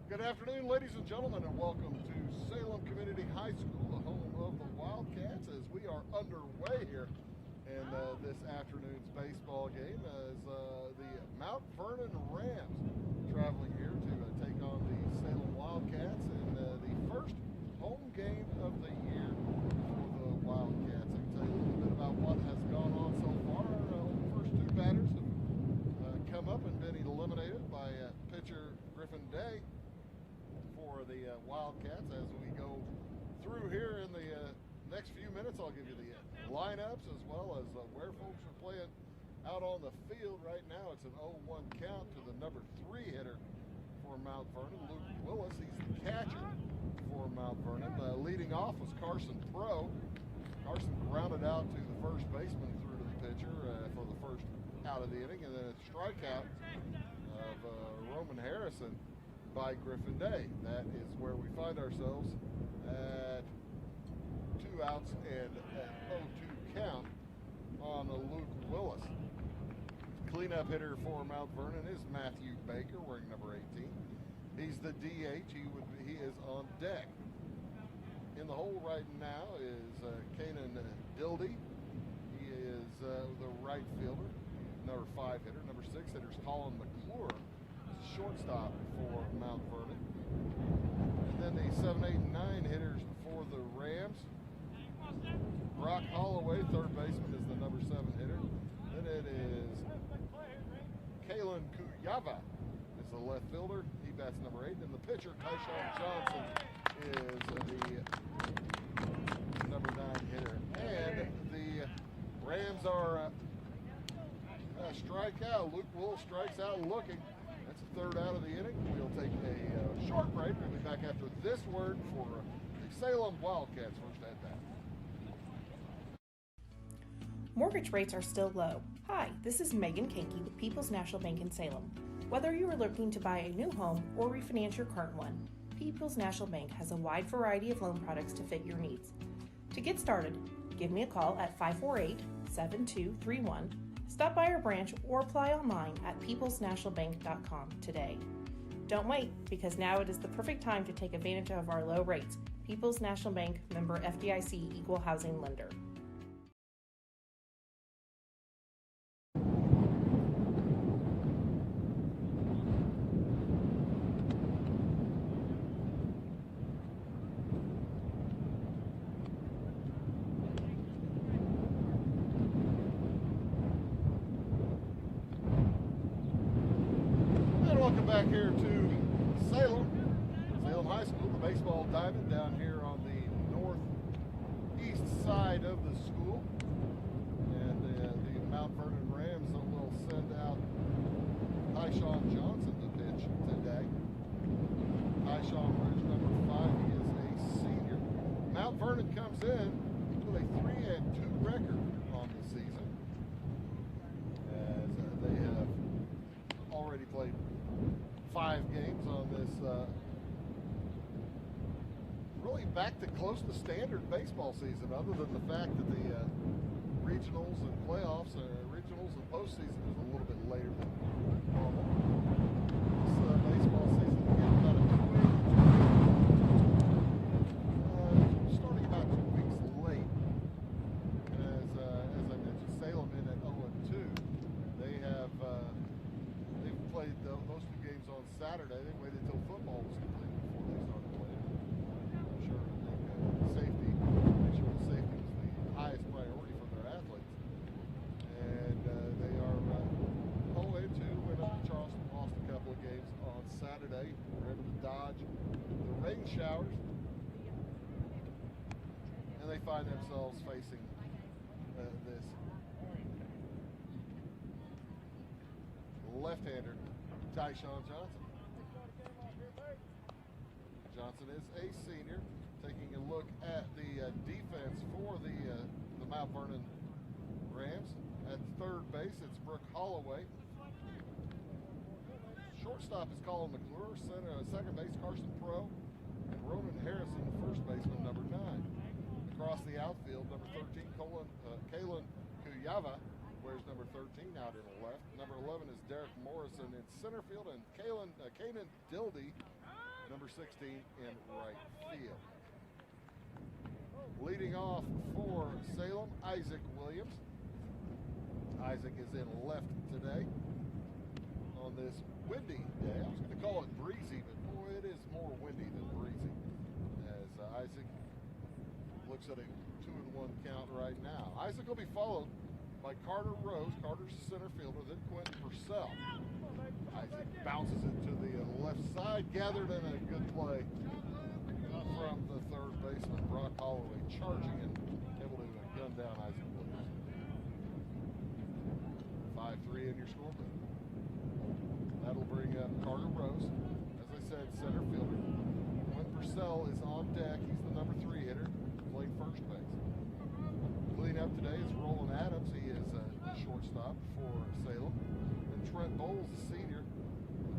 Good afternoon, ladies and gentlemen, and welcome to Salem Community High School, the home of the Wildcats, as we are underway here in this afternoon's baseball game as the Mount Vernon Rams traveling here to take on the Salem Wildcats in the first home game of the year for the Wildcats. I can tell you a little bit about what has gone on so far. The first two batters have come up and been eliminated by pitcher Griffin Day for the Wildcats. As we go through here in the next few minutes, I'll give you the lineups as well as where folks are playing out on the field. Right now it's an 0-1 count to the number 3 hitter for Mount Vernon, Luke Willis. He's the catcher for Mount Vernon. Leading off was Carson Pro. Carson grounded out to the first baseman through to the pitcher for the first out of the inning, and then a strikeout of Roman Harrison by Griffin Day. That is where we find ourselves at 2 outs and an 0-2 count on Luke Willis. Cleanup hitter for Mount Vernon is Matthew Baker, wearing number 18. He's the DH. He is on deck. In the hole right now is Kanan Dildy. He is the right fielder, number 5 hitter. Number 6 hitter is Colin McClure, shortstop for Mount Vernon. And then the 7, 8, and 9 hitters for the Rams. Brock Holloway, third baseman, is the number 7 hitter. Then it is Kalen Kuyava is the left fielder. He bats number 8. And the pitcher, Tyshawn Johnson, is the number 9 hitter. And the Rams are strikeout. Luke Willis strikes out looking. That's the 3rd out of the inning. We'll take a short break. We'll be back after this word for the Salem Wildcats first at bat. Mortgage rates are still low. Hi, this is Megan Kankey with People's National Bank in Salem. Whether you are looking to buy a new home or refinance your current one, People's National Bank has a wide variety of loan products to fit your needs. To get started, give me a call at 548-7231, stop by our branch, or apply online at peoplesnationalbank.com today. Don't wait, because now it is the perfect time to take advantage of our low rates. People's National Bank, member FDIC, equal housing lender. Welcome back here to Salem High School, the baseball diamond down here on the northeast side of the school. And the Mount Vernon Rams will send out Tyshawn Johnson to pitch today. Tyshawn wears number 5. He is a senior. Mount Vernon comes in with a 3-2 record on the season, as they have already played 5 games on this really back to close to standard baseball season, other than the fact that the regionals and playoffs, regionals and postseason is a little bit later than normal. This baseball season we got about a 2-week starting about 2 weeks late. As I mentioned, Salem in at 0-2. They've played those 2 games on Saturday. They waited until football was completed before they started playing. I'm sure make sure the safety was the highest priority for their athletes. And they are 0-2, went up to Charleston, lost a couple of games on Saturday. Were able to dodge the rain showers. And they find themselves facing this left-hander, Tyshawn Johnson. Johnson is a senior. Taking a look at the defense for the Mount Vernon Rams. At third base, it's Brooke Holloway. Shortstop is Colin McClure. Second base, Carson Pro. And Roman Harrison, first baseman, number 9. Across the outfield, number 13, Kalen Kuyava, wears number 13 out in the left. Number 11 is Derek Morrison in center field, and Kanan Dildy number 16 in right field. Leading off for Salem, Isaac Williams. Isaac is in left today on this windy day. I was going to call it breezy, but boy, it is more windy than breezy. As Isaac looks at a 2-1 count right now. Isaac will be followed by Carter Rose. Carter's the center fielder, then Quentin Purcell. Isaac bounces it to the left side, gathered in a good play from the third baseman, Brock Holloway, charging and able to gun down Isaac Williams. 5-3 in your scoreboard. That'll bring up Carter Rose. As I said, center fielder. Quentin Purcell is on deck. He's the number 3 hitter, playing first base. Clean up today is Roland Adams. He is a shortstop for Salem. And Trent Bowles, the senior,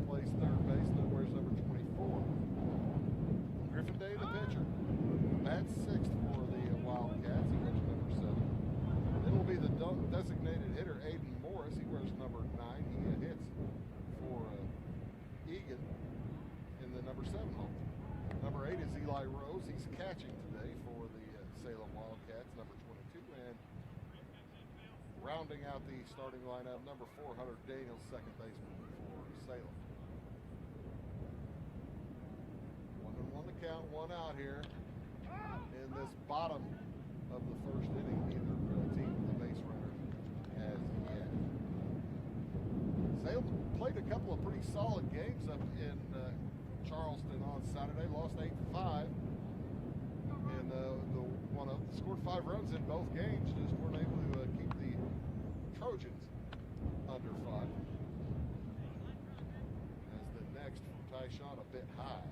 plays third base and wears number 24. Griffin Day, the pitcher, bats 6th for the Wildcats. He wears number 7. Then will be the designated hitter, Aiden Morris. He wears number 9. He hits for Egan in the number 7 hole. Number 8 is Eli Rose. He's catching today for the Salem Wildcats, number 22. And rounding out the starting lineup, number 4, Hunter Daniels, second baseman for Salem. 1-1 to count, 1 out here in this bottom of the first inning. Neither team with a base runner as yet. Salem played a couple of pretty solid games up in Charleston on Saturday, lost 8-5. And scored 5 runs in both games, just weren't able to keep the Trojans under 5. As the next from Tyshawn a bit high.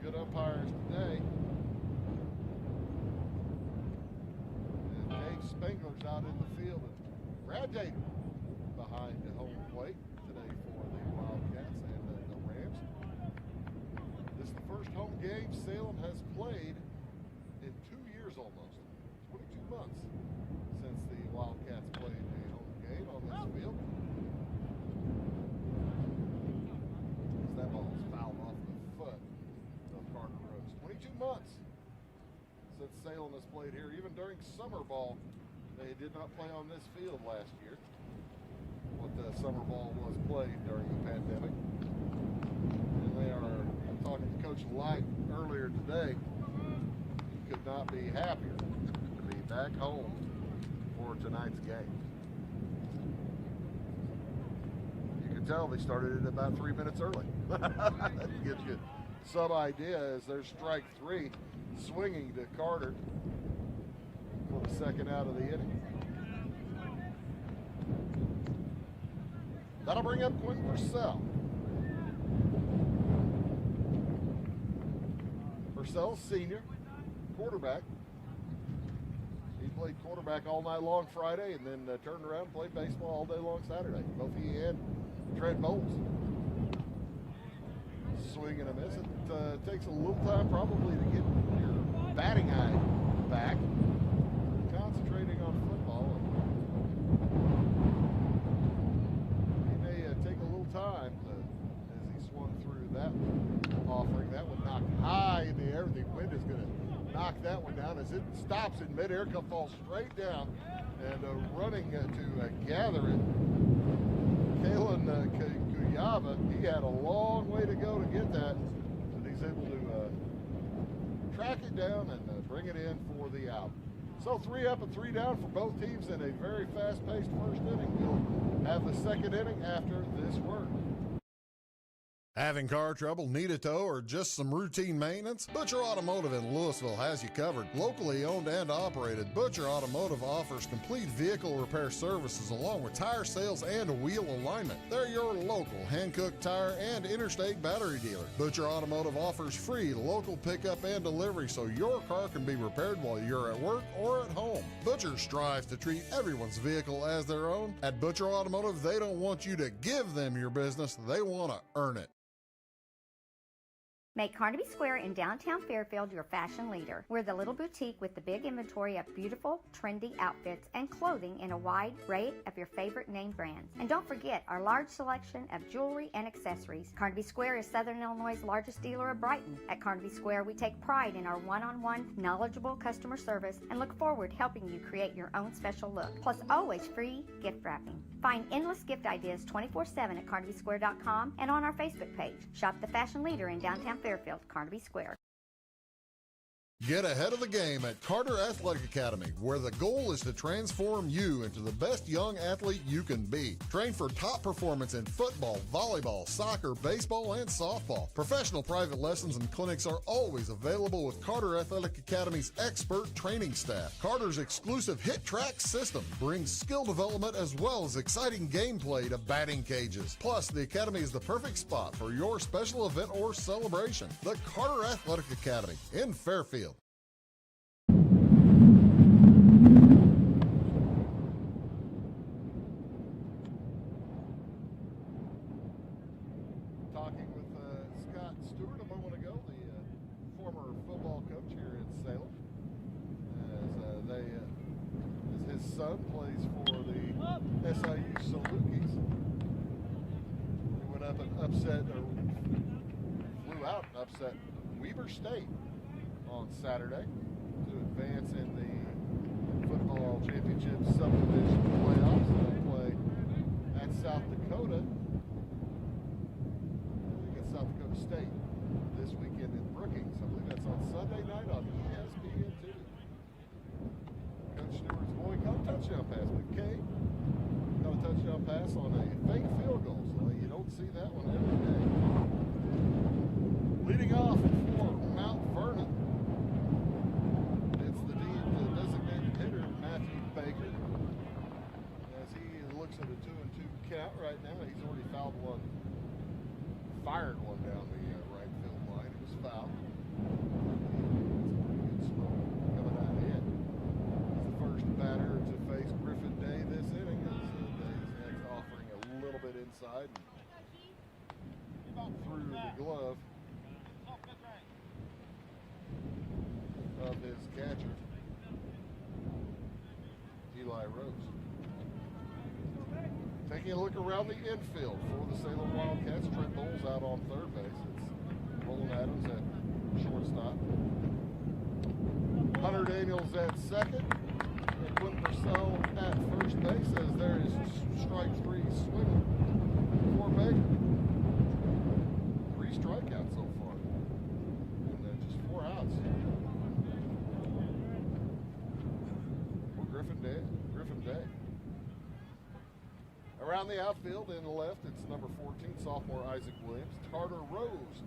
Good umpires today. And Dave Spengler's out in the field, and Brad Dayton behind the home plate today for the Wildcats and the Rams. This is the first home game Salem has played in 2 years almost. 22 months since the Wildcats played a home game on this field. As that ball was fouled off the foot of Carter Rose. 22 months since Salem has played here. Even during summer ball, they did not play on this field last year. What the summer ball was played during the pandemic. And they are talking to Coach Light earlier today. He could not be happier to be back home for tonight's game. You can tell they started it about 3 minutes early. That gives you some idea as there's strike 3 swinging to Carter for the second out of the inning. That'll bring up Quentin Purcell. Purcell's senior, quarterback. He played quarterback all night long Friday and then turned around and played baseball all day long Saturday. Both he and Trent Bowles. Swing and a miss. It takes a little time probably to get your batting eye back. Concentrating on football. He may take a little time as he swung through that offering. That one knocked high in the air. The wind is going to knock that one down as it stops in midair, falls straight down, and running to gather it. Kalen Kuyava, he had a long way to go to get that, and he's able to track it down and bring it in for the out. So 3 up and 3 down for both teams in a very fast-paced first inning. We'll have the second inning after this word. Having car trouble, need a tow, or just some routine maintenance? Butcher Automotive in Louisville has you covered. Locally owned and operated, Butcher Automotive offers complete vehicle repair services along with tire sales and wheel alignment. They're your local Hankook tire and interstate battery dealer. Butcher Automotive offers free local pickup and delivery so your car can be repaired while you're at work or at home. Butcher strives to treat everyone's vehicle as their own. At Butcher Automotive, they don't want you to give them your business, they want to earn it. Make Carnaby Square in downtown Fairfield your fashion leader. We're the little boutique with the big inventory of beautiful, trendy outfits and clothing in a wide array of your favorite name brands. And don't forget our large selection of jewelry and accessories. Carnaby Square is Southern Illinois' largest dealer of Brighton. At Carnaby Square, we take pride in our one-on-one, knowledgeable customer service and look forward to helping you create your own special look. Plus, always free gift wrapping. Find endless gift ideas 24/7 at CarnabySquare.com and on our Facebook page. Shop the fashion leader in downtown Fairfield, Carnaby Square. Get ahead of the game at Carter Athletic Academy, where the goal is to transform you into the best young athlete you can be. Train for top performance in football, volleyball, soccer, baseball, and softball. Professional private lessons and clinics are always available with Carter Athletic Academy's expert training staff. Carter's exclusive Hit Track system brings skill development as well as exciting gameplay to batting cages. Plus, the Academy is the perfect spot for your special event or celebration. The Carter Athletic Academy in Fairfield. Talking with Scott Stewart a moment ago, the former football coach here in Salem, as his son plays for the SIU Salukis. He went up and flew out and upset Weber State on Saturday to advance in the football championship subdivision playoffs. They'll play at South Dakota. South Dakota State this weekend in Brookings. I believe that's on Sunday night on ESPN2. Coach Stewart's boy caught a touchdown pass. McKay got a touchdown pass on a fake field goal. So you don't see that one every day. Leading off for Mount Vernon, it's the designated hitter, Matthew Baker. As he looks at a 2-2 count right now, he's already fired one down the right field line. It was fouled. Good smoke coming out in. He's the first batter to face Griffin Day this inning. As Day's next offering a little bit inside and through the glove of his catcher, Eli Rose. Taking a look around the infield for the Salem Wildcats. Trent Bowles out on third base. It's Roland Adams at shortstop. Hunter Daniels at second. And Quentin Purcell at first base as there is strike three swinging for Baker. 3 strikeouts so far. And just 4 outs. For Griffin Day. Around the outfield in the left, it's number 14, sophomore Isaac Williams. Carter Rose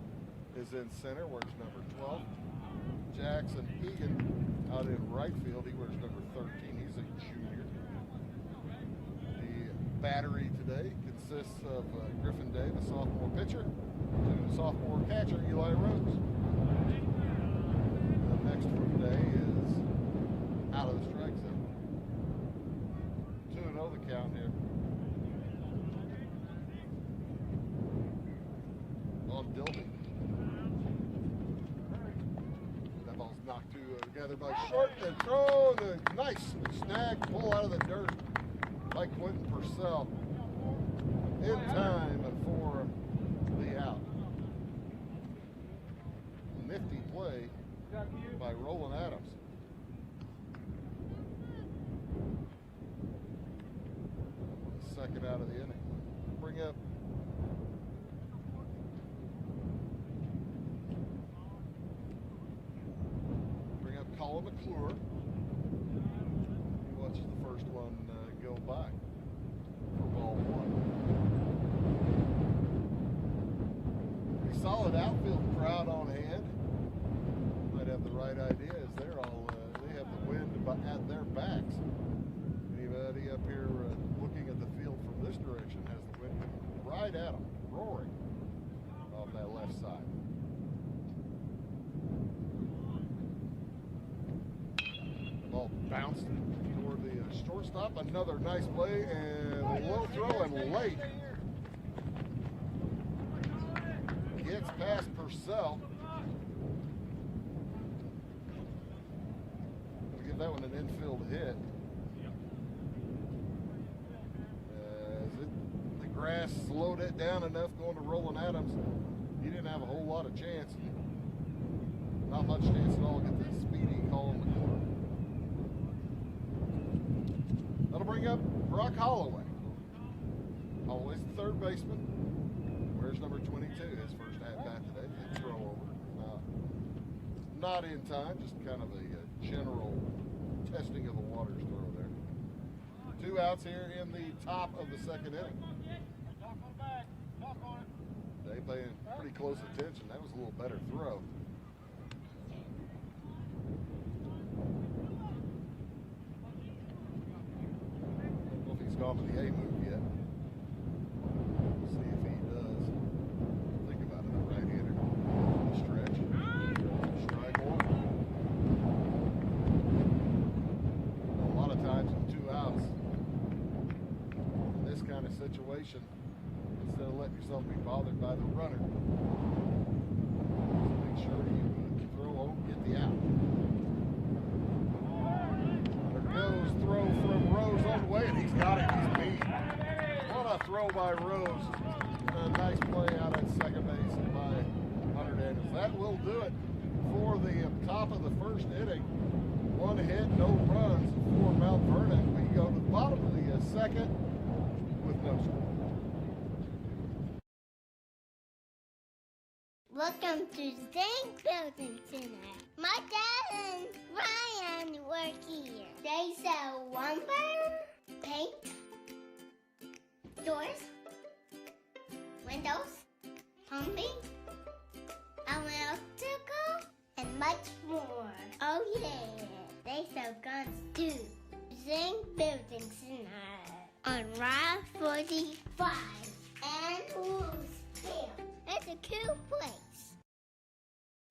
is in center, wears number 12. Jackson Egan out in right field, he wears number 13. He's a junior. The battery today consists of Griffin Day, the sophomore pitcher, and the sophomore catcher, Eli Rose. The next for today is out of the strike zone. 2-0 the count here. On Dilby. That ball's knocked together by Short and thrown. A nice snag, pull out of the dirt by Quentin Purcell in time for the out. Nifty play by Roland Adams. Second out of the inning. Bring up Colin McClure. He watches the first one go by for ball 1. A solid outfield crowd on hand. Might have the right idea as they're all, they have the wind at their backs. Anybody up here looking at the field from this direction has the wind right at them, roaring off that left side. Ball bounced toward the shortstop. Another nice play and low throw and late. Gets past Purcell. give that one an infield hit. The grass slowed it down enough going to Roland Adams. He didn't have a whole lot of chance. Not much chance at all to get the speedy call in the corner. That'll bring up Brock Holloway. Holloway's the third baseman. Where's number 22? His first at-bat today. Hit throw over. Not in time, just kind of a general testing of the waters throw there. 2 outs here in the top of the second inning. They paying pretty close attention. That was a little better throw. Don't know if he's gone to the A move yet. We'll see if he does. Think about it, the right-hander. Stretch. Strike one. A lot of times in 2 outs, in this kind of situation, instead of letting yourself be bothered by the runner, make sure you throw home, get the out. There goes throw from Rose on the way, and he's got it. He's beat. What a throw by Rose. A nice play out at second base by Hunter Daniels. That will do it for the top of the first inning. 1 hit, no runs for Mount Vernon. We go to the bottom of the second with no score. Welcome to Zinc Building Center. My dad and Ryan work here. They sell lumber, paint, doors, windows, plumbing, electrical, and much more. Oh yeah, they sell guns too. Zinc Building Center on Route 45 and Wolves Hill. It's a cool place.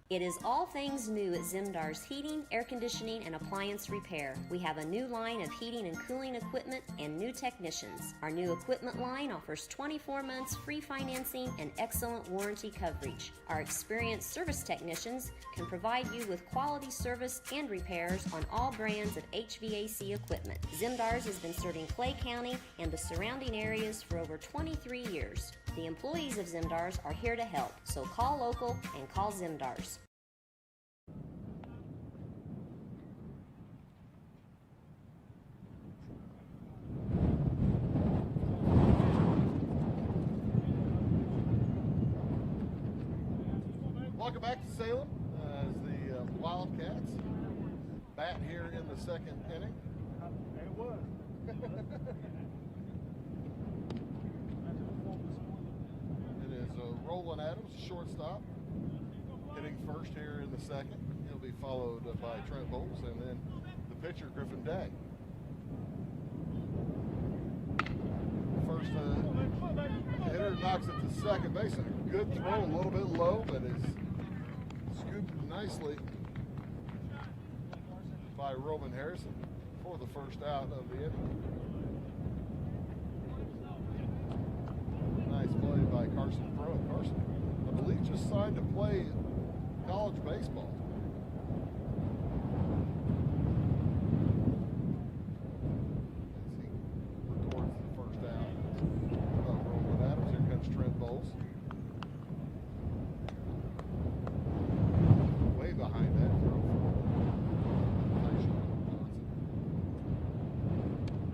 It is all things new at Zimdar's Heating, Air Conditioning, and Appliance Repair. We have a new line of heating and cooling equipment and new technicians. Our new equipment line offers 24 months free financing and excellent warranty coverage. Our experienced service technicians can provide you with quality service and repairs on all brands of HVAC equipment. Zimdar's has been serving Clay County and the surrounding areas for over 23 years. The employees of Zimdar's are here to help, so call local and call Zimdar's. Welcome back to Salem as the Wildcats bat here in the second inning. It was. It is Roland Adams, shortstop, hitting first here in the second. He'll be followed by Trent Bowles and then the pitcher, Griffin Day. First hitter knocks it to second base. A good throw, a little bit low, but is scooped nicely by Roman Harrison for the first out of the inning. Nice play by Carson Pro. Carson, I believe, just signed to play college baseball. As he records the first out of Roland Adams. Here comes Trent Bowles. Way behind that throw from Tyson Johnson.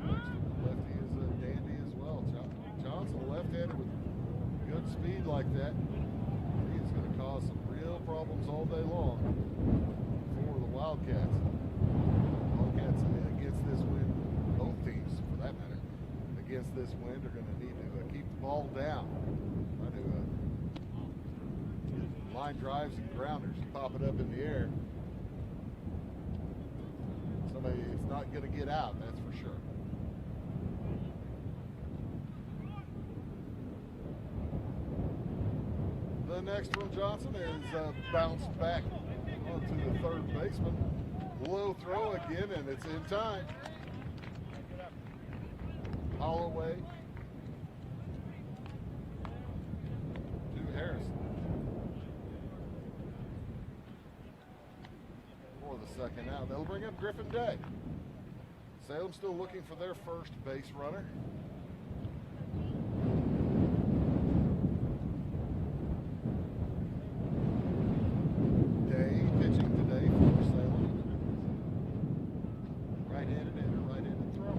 Next to the lefty is Dandy as well. Johnson, left-hander with good speed like that. He's going to cause some real problems all day long for the Wildcats. Wildcats against this wind, both teams for that matter, against this wind are going to need to keep the ball down. Try to line drives and grounders and pop it up in the air. Somebody is not going to get out, that's for sure. The next from Johnson is bounced back onto the third baseman. Low throw again, and it's in time. Holloway to Harrison for the Second out. They'll bring up Griffin Day. Salem still looking for their first base runner. Day pitching today for Salem. Right-handed hitter, right-handed throw.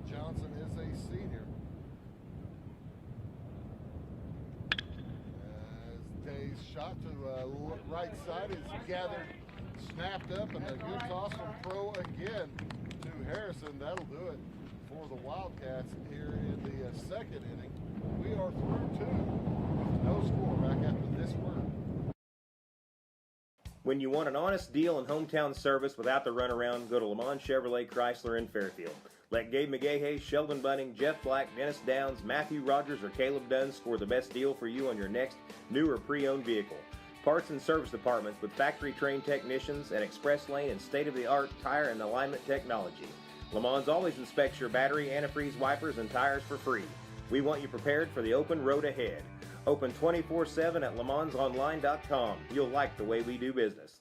Johnson is a senior. As Day's shot to right side is gathered, snapped up, and a good toss from Pro again to Harrison. That'll do it for the Wildcats here in the second inning. We are through two with no score back after this word. When you want an honest deal and hometown service without the runaround, go to Lamont Chevrolet Chrysler in Fairfield. Let Gabe McGahey, Sheldon Bunning, Jeff Black, Dennis Downs, Matthew Rogers, or Caleb Dunn score the best deal for you on your next new or pre-owned vehicle. Parts and service departments with factory-trained technicians and express lane and state-of-the-art tire and alignment technology. Lamont always inspects your battery, antifreeze, wipers, and tires for free. We want you prepared for the open road ahead. Open 24/7 at LeMansOnline.com. You'll like the way we do business.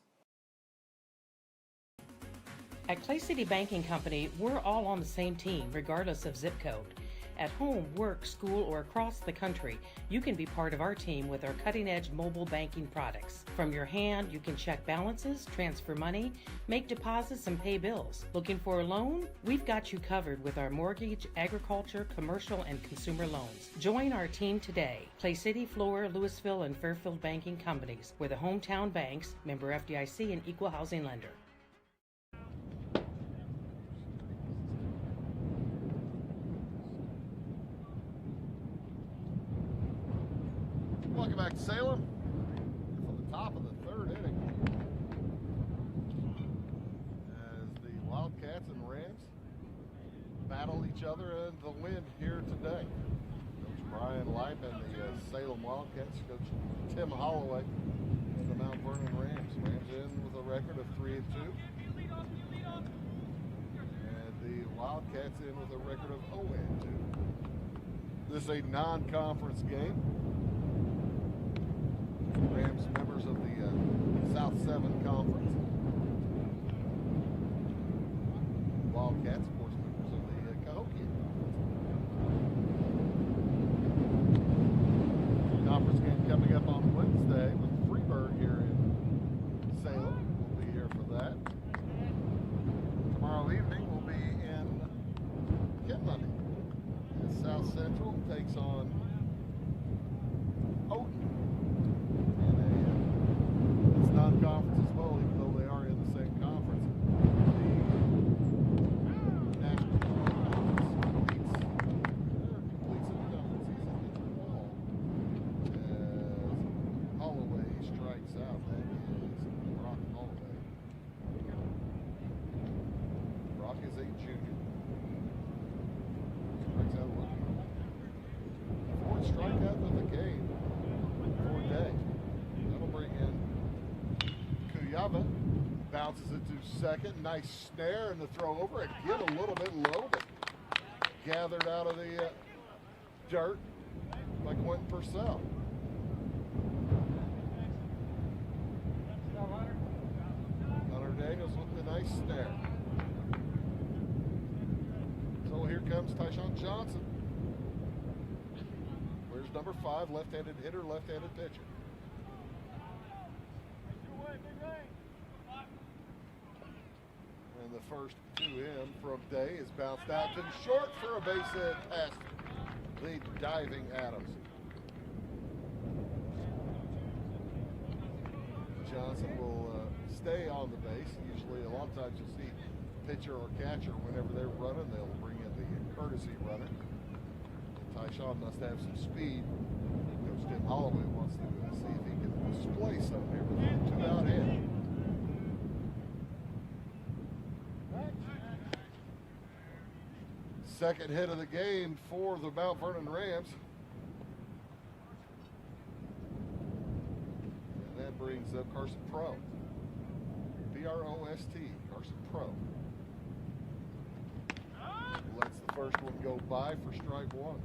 At Clay City Banking Company, we're all on the same team, regardless of zip code. At home, work, school, or across the country, you can be part of our team with our cutting-edge mobile banking products. From your hand, you can check balances, transfer money, make deposits, and pay bills. Looking for a loan? We've got you covered with our mortgage, agriculture, commercial, and consumer loans. Join our team today. Clay City, Fleur, Louisville, and Fairfield Banking Companies. We're the hometown banks, member FDIC, and equal housing lender. Welcome back to Salem. From the top of the third inning, as the Wildcats and Rams battle each other in the wind here today. Coach Brian Leip and the Salem Wildcats, Coach Tim Holloway and the Mount Vernon Rams. Rams in with a record of 3-2. And the Wildcats in with a record of 0-2. This is a non-conference game. Rams members of the South 7 Conference. Wildcats, of course, members of the Cahokia Conference game coming up on Wednesday with Freeburg here in Salem. We'll be here for that. Tomorrow evening we'll be in Kinley as South Central takes on Oaton. Non-conference as well, even though they are in the same conference. The National Conference completes its conference season in the fall as Holloway strikes out. That is Brock Holloway. Brock is a junior. Strikes out one. Fourth strikeout of the game for Day. That'll bring in Yava bounces it to second. Nice snare and the throw over. Again, a little bit low, but gathered out of the dirt by Quentin Purcell. Hunter Daniels with the nice snare. So here comes Tyshawn Johnson. Where's number 5? Left-handed hitter, left-handed pitcher. And the first to him from Day is bounced out to short for a base hit past the diving Adams. Johnson will stay on the base. Usually, a lot of times you'll see pitcher or catcher, whenever they're running, they'll bring in the courtesy runner. And Tyshawn must have some speed. Coach Tim Holloway wants to see if he can display something here with a 2-out hit. Second hit of the game for the Mount Vernon Rams. And that brings up Carson Pro. P-R-O-S-T, Carson Pro. Lets the first one go by for strike one.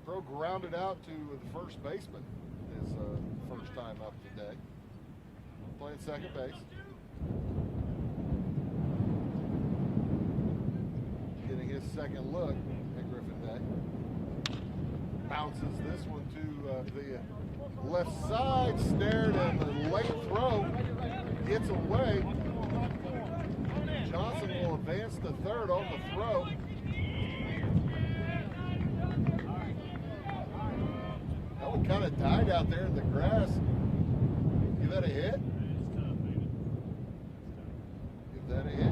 Throw grounded out to the first baseman. His first time up today. Playing second base. Getting his second look at Griffin Day. Bounces this one to the left side, stared, and the late throw gets away. Johnson will advance to third on the throw. That one kind of died out there in the grass. Give that a hit. Give that a hit.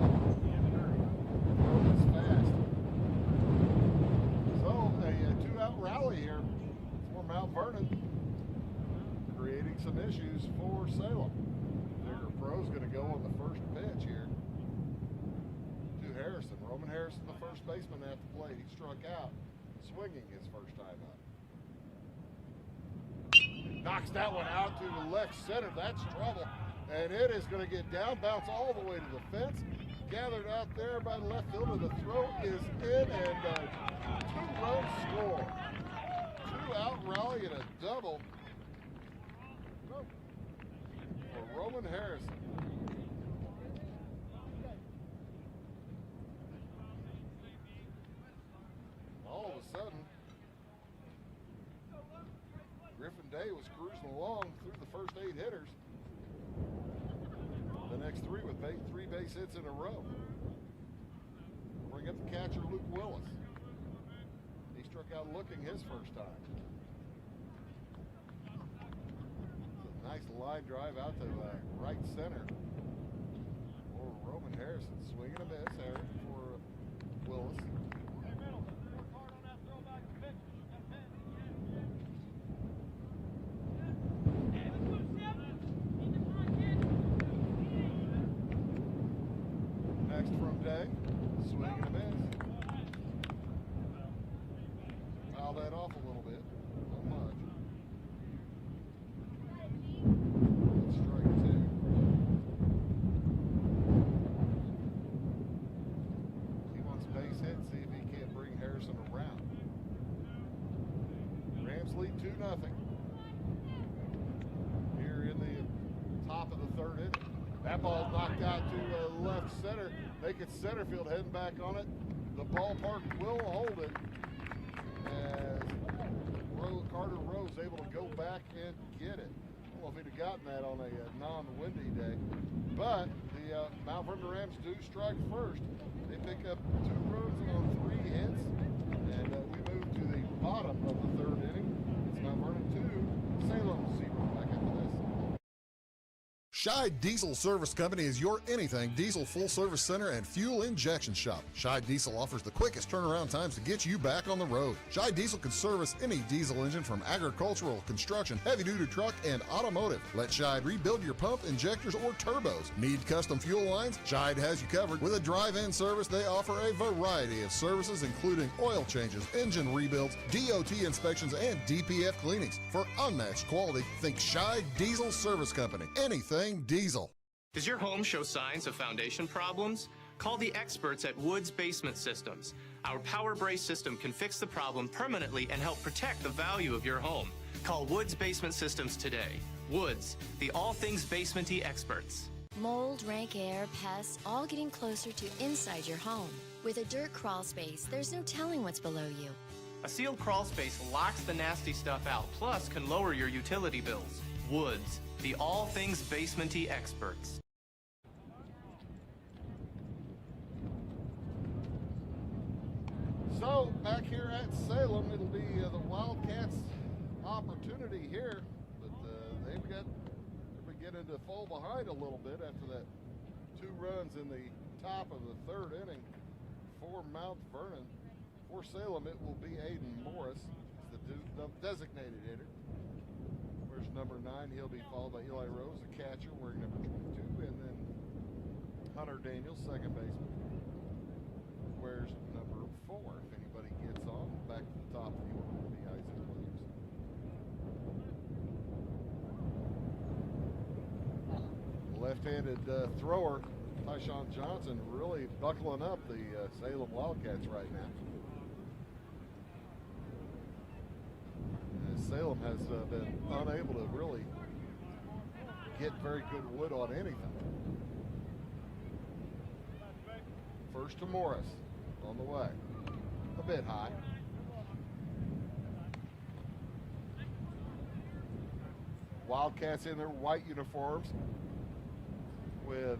Throw is fast. So a two-out rally here for Mount Vernon, creating some issues for Salem. Figure Pro's going to go on the first pitch here to Harrison. Roman Harrison, the first baseman at the plate. He struck out, swinging his first time up. Knocks that one out to the left center. That's trouble. And it is going to get down, bounce all the way to the fence. Gathered out there by the left fielder. The throw is in, and two-run score. Two-out rally and a double for Roman Harrison. All of a sudden, Griffin Day was cruising along through the first 8 hitters. The next 3 with 3 base hits in a row. Bring up the catcher, Luke Willis. He struck out looking his first time. It's a nice line drive out to right center for Roman Harrison. Swinging a miss there for Willis. From Day, swing and a miss. Foul that off a little bit, not much. Strike 2. He wants base hit, see if he can't bring Harrison around. Rams lead 2-0 here in the top of the third inning. That ball knocked out to left center. Make it center field, heading back on it. The ballpark will hold it as Carter Rose able to go back and get it. I don't know if he'd have gotten that on a non-windy day. But the Mount Vernon Rams do strike first. They pick up 2 runs on 3 hits. And we move to the bottom of the third inning. It's Mount Vernon 2, Salem 0. Back after this. Scheid Diesel Service Company is your anything diesel full service center and fuel injection shop. Scheid Diesel offers the quickest turnaround times to get you back on the road. Scheid Diesel can service any diesel engine from agricultural, construction, heavy-duty truck, and automotive. Let Scheid rebuild your pump, injectors, or turbos. Need custom fuel lines? Scheid has you covered. With a drive-in service, they offer a variety of services, including oil changes, engine rebuilds, DOT inspections, and DPF cleanings. For unmatched quality, think Scheid Diesel Service Company. Anything diesel. Does your home show signs of foundation problems? Call the experts at Woods Basement Systems. Our Power Brace system can fix the problem permanently and help protect the value of your home. Call Woods Basement Systems today. Woods, the all things basement-y experts. Mold, rank air, pests, all getting closer to inside your home. With a dirt crawl space, there's no telling what's below you. A sealed crawl space locks the nasty stuff out, plus can lower your utility bills. Woods, the all things basement-y experts. So, back here at Salem, it'll be the Wildcats' opportunity here, but they've beginning to fall behind a little bit after that 2 runs in the top of the third inning for Mount Vernon. For Salem, it will be Aiden Morris, the designated hitter. Where's number 9? He'll be followed by Eli Rose, the catcher, wearing number 22, and then Hunter Daniels, second baseman. Where's number 4? If anybody gets on, back to the top of the order will be Isaac Williams. Left-handed thrower Tyshawn Johnson really buckling up the Salem Wildcats right now. As Salem has been unable to really get very good wood on anything. First to Morris on the way. A bit high. Wildcats in their white uniforms with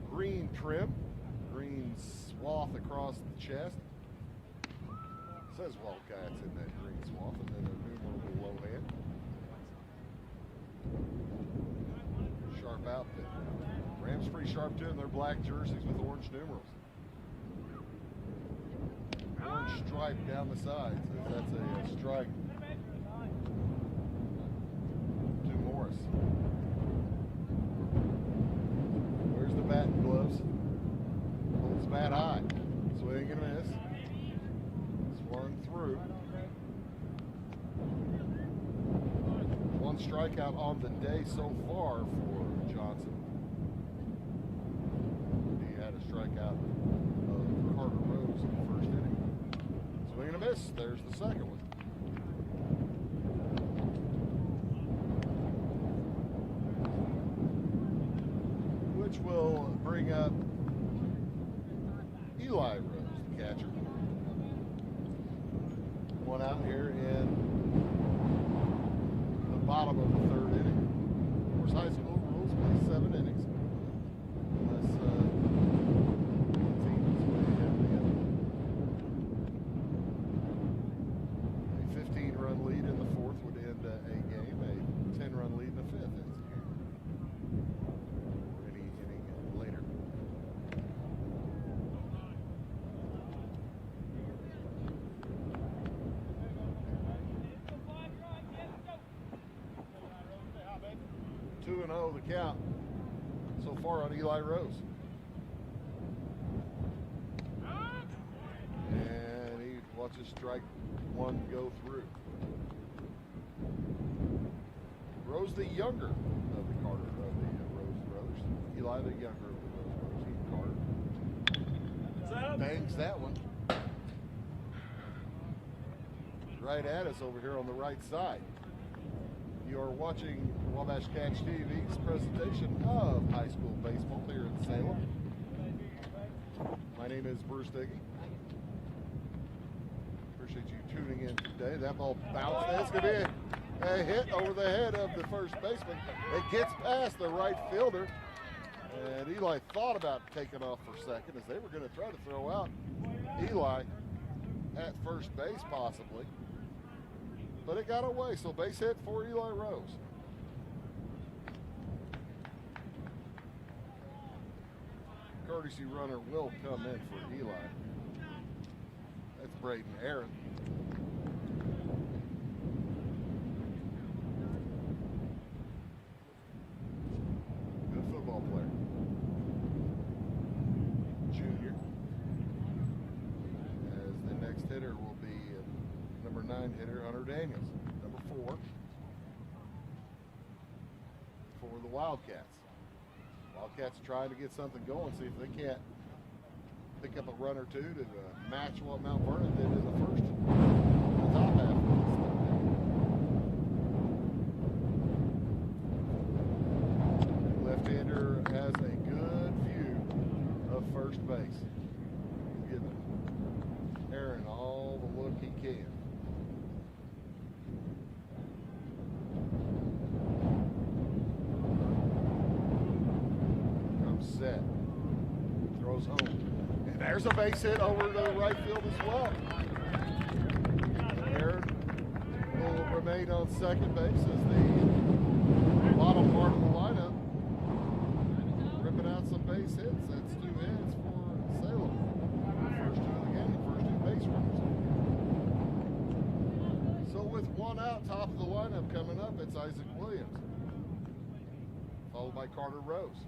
green trim, green swath across the chest. It says Wildcats in that green swath, and then a numeral low hand. Sharp outfit. Rams pretty sharp too in their black jerseys with orange numerals. Orange stripe down the sides. That's a strike to Morris. Where's the bat and gloves? Holds bat high. Swing and a miss. Swung through. One strikeout on the day so far for Johnson. He had a strikeout of Carter Rose in the first inning. Swing and a miss. There's the second one. Which will bring up Eli Rose, the catcher. One out here in the bottom of the third inning. Of course, high school rules play 7 innings. Unless the team is way ahead of the other. A 15-run lead in the fourth would end a game. A 10-run lead in the fifth ends the game. Or any inning later. Two and 0 the count so far on Eli Rose. And he watches strike one go through. Rose the younger of the Rose brothers. Eli the younger of the Rose brothers. He Carter. Bangs that one. Right at us over here on the right side. You're watching Wabash Catch TV's presentation of high school baseball here in Salem. My name is Bruce Dickey. Appreciate you tuning in today. That ball bounced. That's going to be a hit over the head of the first baseman. It gets past the right fielder. And Eli thought about taking off for second as they were going to try to throw out Eli at first base possibly. But it got away, so base hit for Eli Rose. Courtesy runner will come in for Eli. That's Braden Aaron. Good football player. Junior. As the next hitter will be number 9 hitter, Hunter Daniels. Number 4 for the Wildcats. Wildcats trying to get something going, see if they can't pick up a run or two to match what Mount Vernon did in the first, the top half of this. Left-hander has a good view of first base. He's giving Aaron all the look he can. Set. Throws home. And there's a base hit over to the right field as well. Aaron will remain on second base as the bottom part of the lineup ripping out some base hits. That's 2 hits for Salem. First 2 of the game, first 2 base runners. So with 1 out, top of the lineup coming up, it's Isaac Williams, followed by Carter Rose.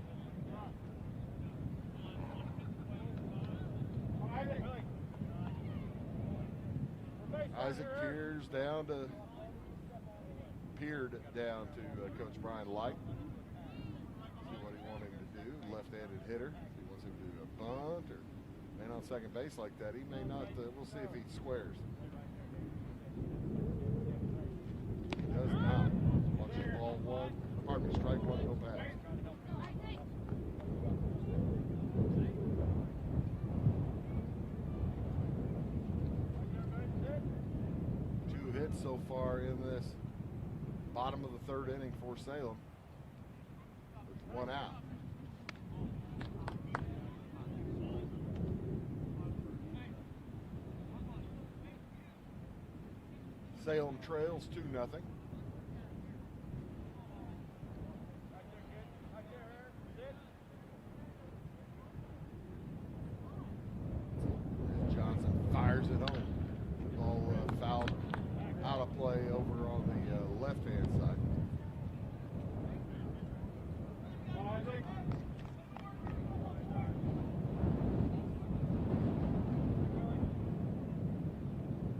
Isaac peered down to Coach Brian Light. See what he wanted him to do do. Left-handed hitter. If he wants him to do a bunt or man on second base like that, he may not. We'll see if he squares. He does not. Watch the ball one. Pardon me, strike one, no pass. Two hits so far in this bottom of the third inning for Salem, with one out. Salem trails 2-0. Johnson fires it home. Ball fouled out of play over on the left-hand side.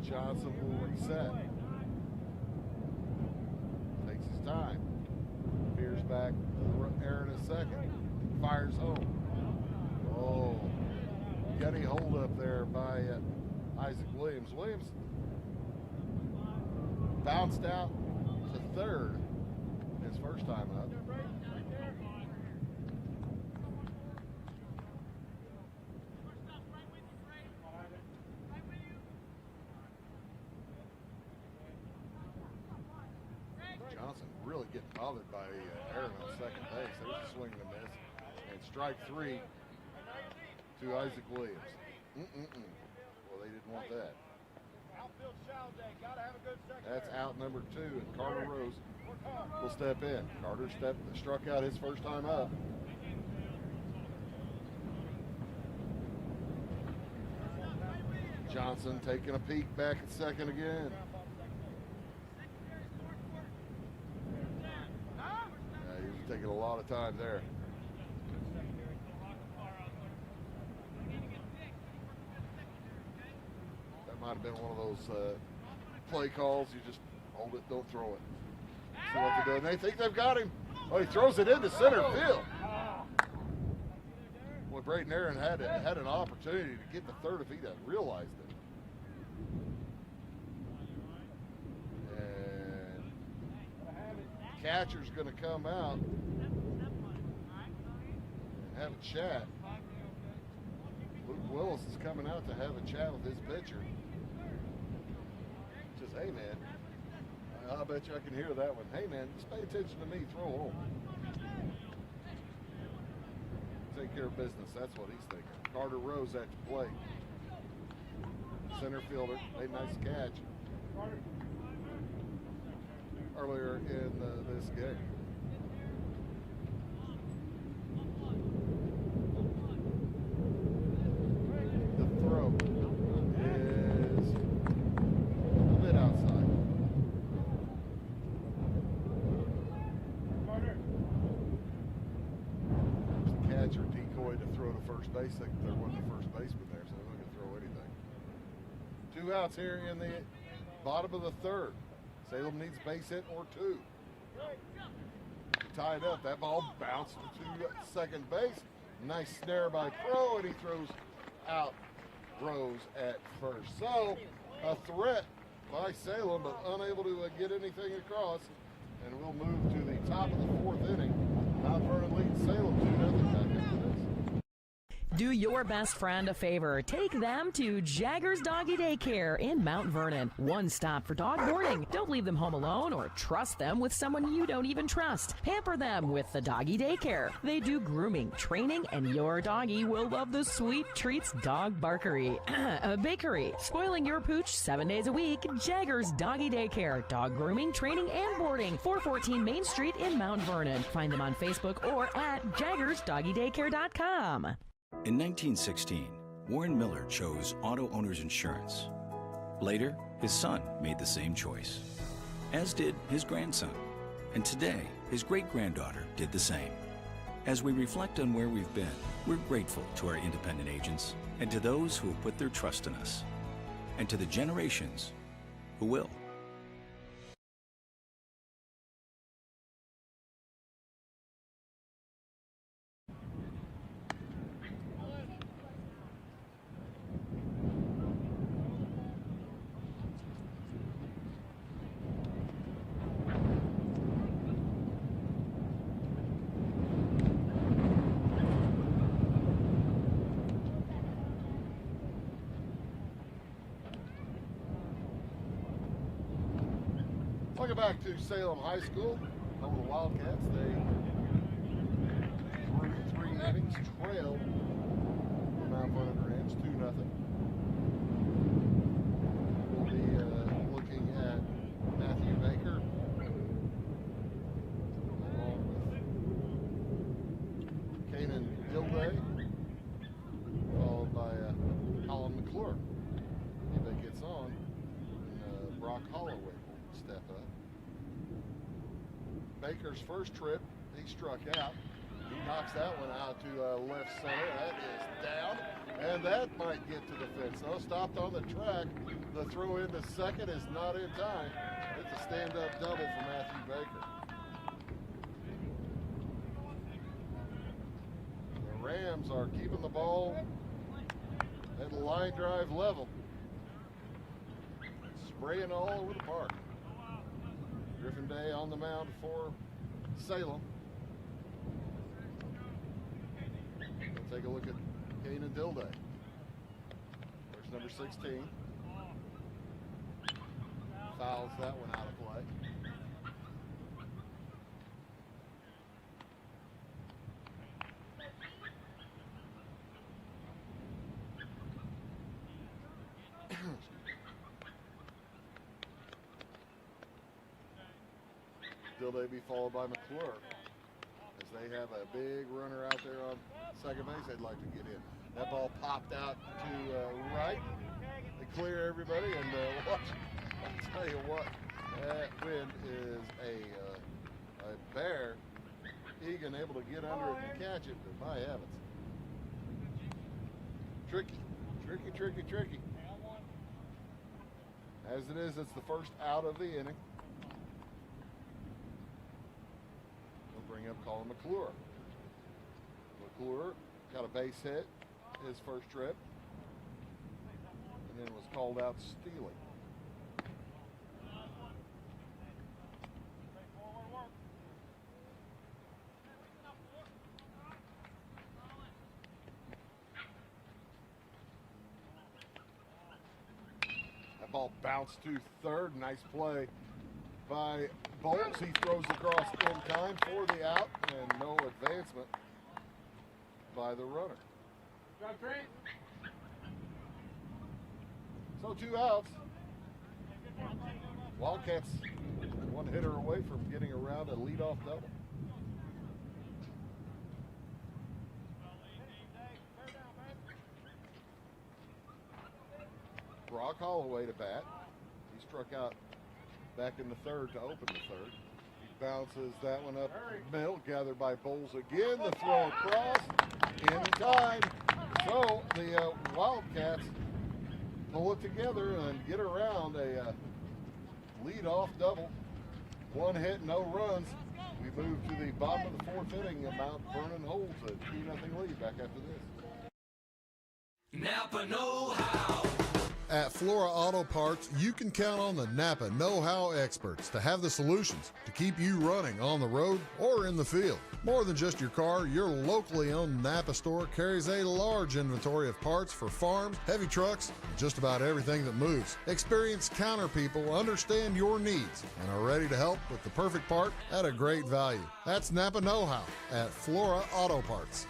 Johnson will reset. Takes his time. Veers back. Aaron a second. Fires home. Oh. Getty hold up there by Isaac Williams. Williams bounced out to third his first time up. Johnson really getting bothered by Aaron on second base. There's a swing and a miss. And strike three to Isaac Williams. Well, they didn't want that. That's out number 2, and Carter Rose will step in. Carter struck out his first time up. Johnson taking a peek back at second again. Yeah, he was taking a lot of time there. Might have been one of those play calls. You just hold it, don't throw it. See what they're doing. They think they've got him. Oh, he throws it into center field. Boy, Braden Aaron had an opportunity to get the third if he'd have realized it. And catcher's going to come out and have a chat. Luke Willis is coming out to have a chat with his pitcher. Says, hey man, I bet you I can hear that one. Hey man, just pay attention to me, throw home. Take care of business, that's what he's thinking. Carter Rose at the plate. Center fielder, made a nice catch earlier in this game. The throw is a bit outside. The catcher decoyed to throw to first base. There wasn't a first baseman there, so they're not going to throw anything. 2 outs here in the bottom of the third. Salem needs base hit or 2. Tied up. That ball bounced to second base. Nice snare by Crow, and he throws out Rose at first. So a threat by Salem, but unable to get anything across. And we'll move to the top of the 4th inning. Mount Vernon leads Salem 2-0 back into this. Do your best friend a favor. Take them to Jaggers Doggy Daycare in Mount Vernon. One stop for dog boarding. Don't leave them home alone or trust them with someone you don't even trust. Pamper them with the Doggy Daycare. They do grooming, training, and your doggy will love the sweet treats dog barkery. Bakery. Spoiling your pooch 7 days a week. Jaggers Doggy Daycare. Dog grooming, training, and boarding. 414 Main Street in Mount Vernon. Find them on Facebook or at jaggersdoggydaycare.com. In 1916, Warren Miller chose auto owner's insurance. Later, his son made the same choice, as did his grandson. And today, his great-granddaughter did the same. As we reflect on where we've been, we're grateful to our independent agents and to those who have put their trust in us, and to the generations who will. Welcome back to Salem High School, home of the Wildcats. They, through 3 innings, trail Mount Vernon Ranch 2-0. We'll be looking at Matthew Baker, along with Kanan Dilday, followed by Colin McClure. If he gets on, and Brock Holloway will step up. Baker's first trip, he struck out. He knocks that one out to left center. That is down, and that might get to the fence. So stopped on the track. The throw in to second is not in time. It's a stand-up double for Matthew Baker. The Rams are keeping the ball at line drive level. Spraying all over the park. Griffin Day on the mound for Salem. We'll take a look at Kanan Dilday. There's number 16. Fouls that one out of play. Dilday be followed by McClure, as they have a big runner out there on second base they'd like to get in. That ball popped out to right. They clear everybody, and watch. I'll tell you what, that wind is a bear. Egan able to get under it and catch it, but my heavens. Tricky. As it is, it's the first out of the inning. We'll bring up Colin McClure. McClure got a base hit his first trip, and then was called out stealing. Ball bounced to third. Nice play by Bowles. He throws across in time for the out, and no advancement by the runner. So 2 outs. Wildcats 1 hitter away from getting around a leadoff double. Brock Holloway to bat. He struck out back in the third to open the third. He bounces that one up middle, gathered by Bowles again. The throw across in time. So the Wildcats pull it together and get around a leadoff double. 1 hit, no runs. We move to the bottom of the 4th inning, and Mount Vernon holds a 2-0 lead back after this. Napa know-how. At Flora Auto Parts, you can count on the Napa know-how experts to have the solutions to keep you running on the road or in the field. More than just your car, your locally owned Napa store carries a large inventory of parts for farms, heavy trucks, and just about everything that moves. Experienced counter people understand your needs and are ready to help with the perfect part at a great value. That's Napa know-how at Flora Auto Parts.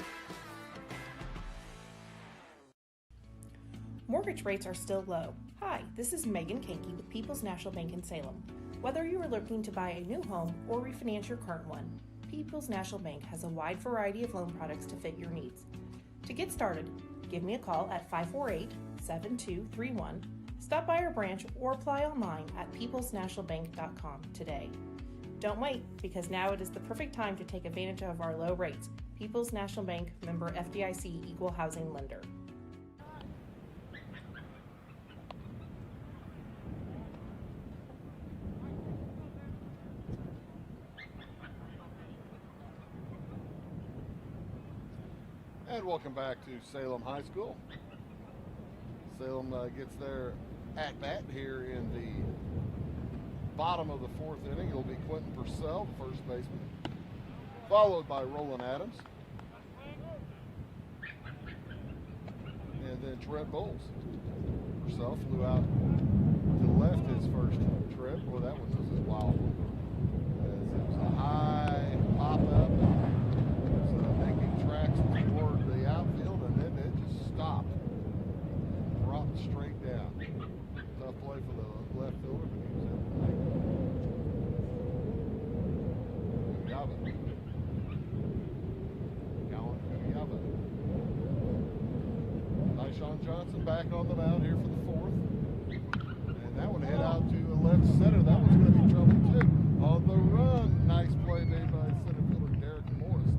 Mortgage rates are still low. Hi, this is Megan Kankey with People's National Bank in Salem. Whether you are looking to buy a new home or refinance your current one, People's National Bank has a wide variety of loan products to fit your needs. To get started, give me a call at 548-7231, stop by our branch, or apply online at peoplesnationalbank.com today. Don't wait, because now it is the perfect time to take advantage of our low rates. People's National Bank, member FDIC, equal housing lender. And welcome back to Salem High School. Salem gets their at-bat here in the bottom of the 4th inning. It'll be Quentin Purcell, first baseman, followed by Roland Adams, and then Trent Bowles. Purcell flew out to to left his first trip. Well, that one was a wild one. As it was a high pop-up. It was making tracks toward the outfield, and then it just stopped. Dropped straight down. Tough play for the left fielder, but he was able to make it. Sean Johnson back on the mound here for the fourth. And that one hit out to left center. That one's going to be trouble too. On the run, nice play made by center fielder Derek Morrison.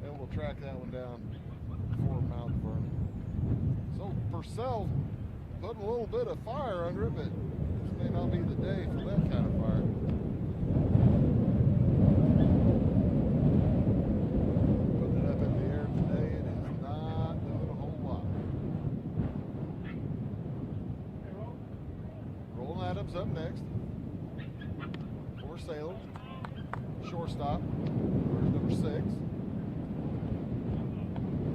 And we'll track that one down for Mount Vernon. So Purcell putting a little bit of fire under it, but this may not be the day for that kind of fire. Putting it up in the air today, it is not doing a whole lot. Roland Adams up next for Salem. Shortstop, there's number 6.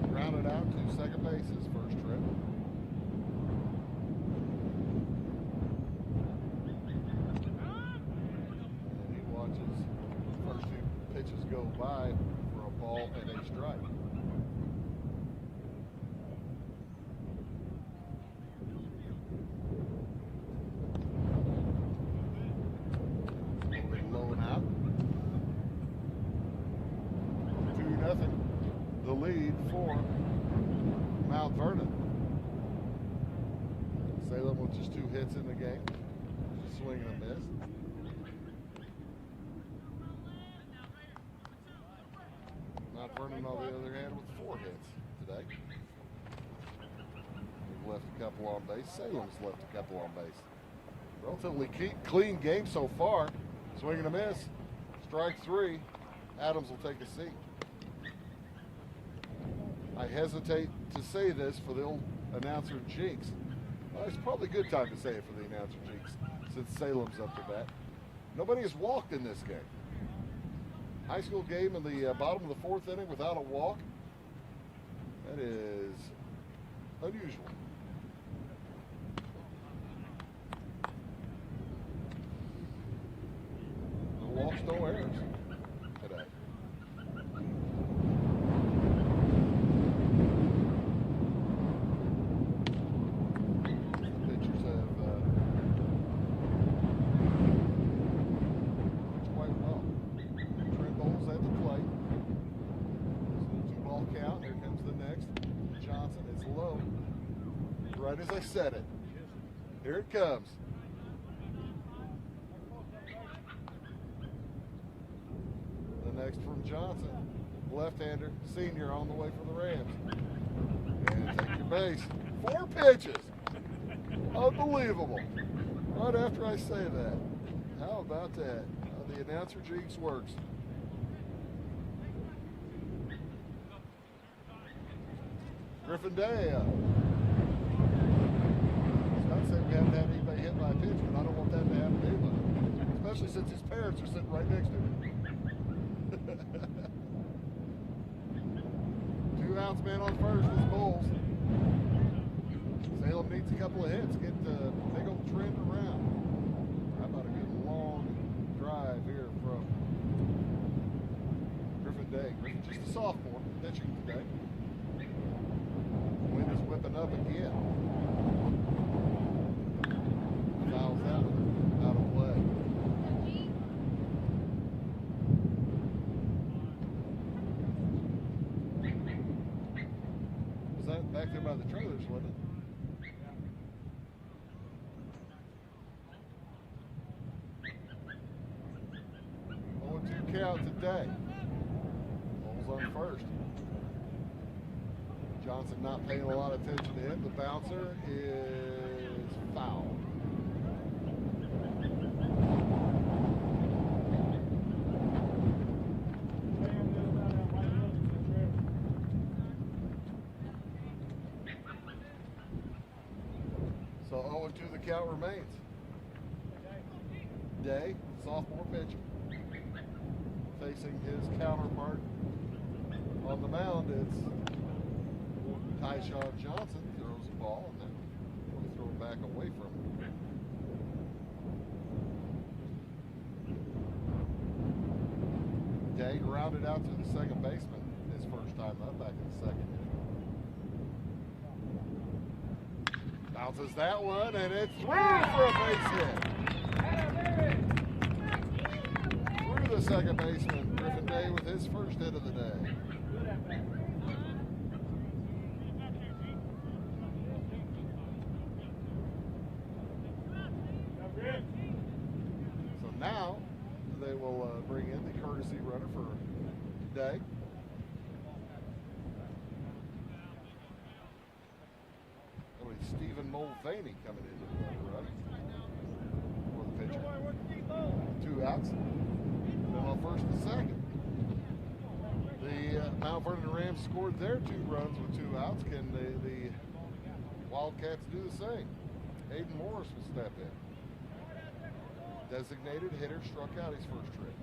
Grounded out to second base his first trip. And he watches the first 2 pitches go by for a ball and a strike. Low and out. 2-0. The lead for Mount Vernon. Salem with just 2 hits in the game. Swing and a miss. Mount Vernon, on the other hand, with 4 hits today. We've left a couple on base. Salem's left a couple on base. Relatively clean game so far. Swing and a miss. Strike 3. Adams will take a seat. I hesitate to say this for the old announcer jinx. Well, it's probably a good time to say it for the announcer jinx since Salem's up to bat. Nobody has walked in this game. High school game in the bottom of the 4th inning without a walk. That is unusual. No walks, no errors today. Right as I said it. Here it comes. The next from Johnson. Left-hander, senior on the way for the Rams. And take your base. 4 pitches. Unbelievable. Right after I say that. How about that? How the announcer jinx works. Griffin Day. I'd say we haven't had anybody hit by a pitch, but I don't want that to happen to anybody. Especially since his parents are sitting right next to him. 2 outs, man on first is Bulls. Salem needs a couple of hits, get the big old trend around. How about a good long drive here from Griffin Day. Griffin just a sophomore pitching today. Wind is whipping up again. Fouls that one out of play. Was that back there by the trailers, wasn't it? Oh, 2 count today. Ball's on first. Johnson not paying a lot of attention to him. The bouncer is foul. So 0-2 the count remains. Day, sophomore pitcher, facing his counterpart on the mound. It's Tyshawn Johnson throws the ball and then we'll throw it back away from him. day, grounded out to the second baseman his first time up back in the second inning. Bounces that one, and it's through for a base hit. Through the second baseman, Griffin Day with his first hit of the day. So now they will bring in the courtesy runner for Day. It'll be Stephen Mulvaney coming into the run for the pitcher. 2 outs. Then on first and second. The Mount Vernon Rams scored their 2 runs with 2 outs. Can the Wildcats do the same? Hayden Morris will step in. Designated hitter struck out his first trip.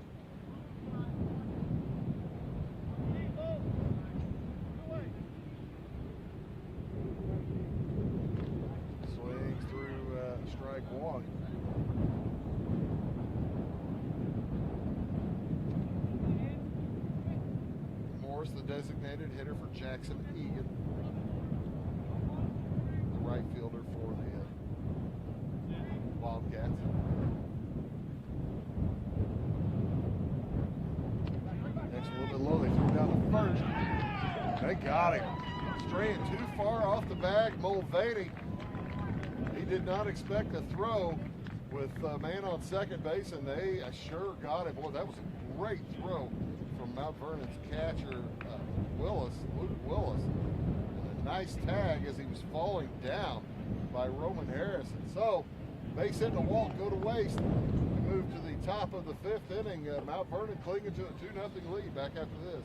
Swings through strike 1. Morris, the designated hitter for Jackson Egan, the right fielder for the Wildcats. Next a little bit low, they threw down the first. They got him. Straying too far off the bag, Mulvaney. He did not expect a throw with a man on second base, and they sure got him. Boy, that was a great throw from Mount Vernon's catcher, Luke Willis. And a nice tag as he was falling down by Roman Harrison. So, base hit and a walk go to waste. We move to the top of the 5th inning. Mount Vernon clinging to a 2-0 lead back after this.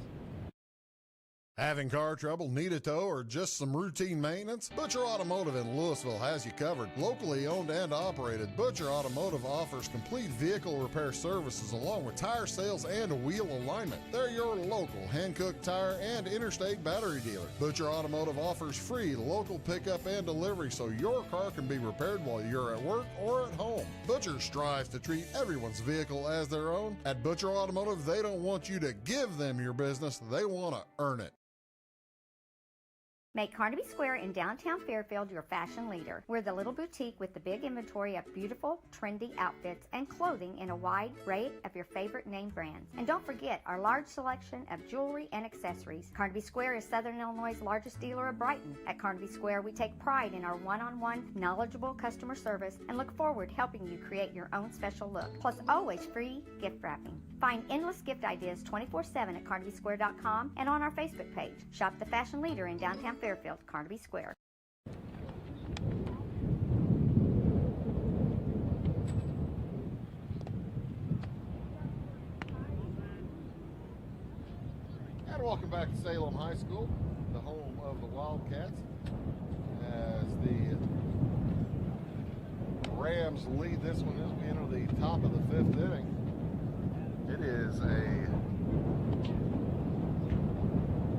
Having car trouble, need a tow, or just some routine maintenance? Butcher Automotive in Louisville has you covered. Locally owned and operated, Butcher Automotive offers complete vehicle repair services along with tire sales and wheel alignment. They're your local hand-cooked tire and interstate battery dealer. Butcher Automotive offers free local pickup and delivery so your car can be repaired while you're at work or at home. Butcher strives to treat everyone's vehicle as their own. At Butcher Automotive, they don't want you to give them your business, they want to earn it. Make Carnaby Square in downtown Fairfield your fashion leader. We're the little boutique with the big inventory of beautiful, trendy outfits and clothing in a wide array of your favorite name brands. And don't forget our large selection of jewelry and accessories. Carnaby Square is Southern Illinois' largest dealer of Brighton. At Carnaby Square, we take pride in our one-on-one, knowledgeable customer service and look forward to helping you create your own special look. Plus, always free gift wrapping. Find endless gift ideas 24/7 at carnabysquare.com and on our Facebook page. Shop the fashion leader in downtown Fairfield, Carnaby Square. And welcome back to Salem High School, the home of the Wildcats, as the Rams lead this one as we enter the top of the 5th inning. It is a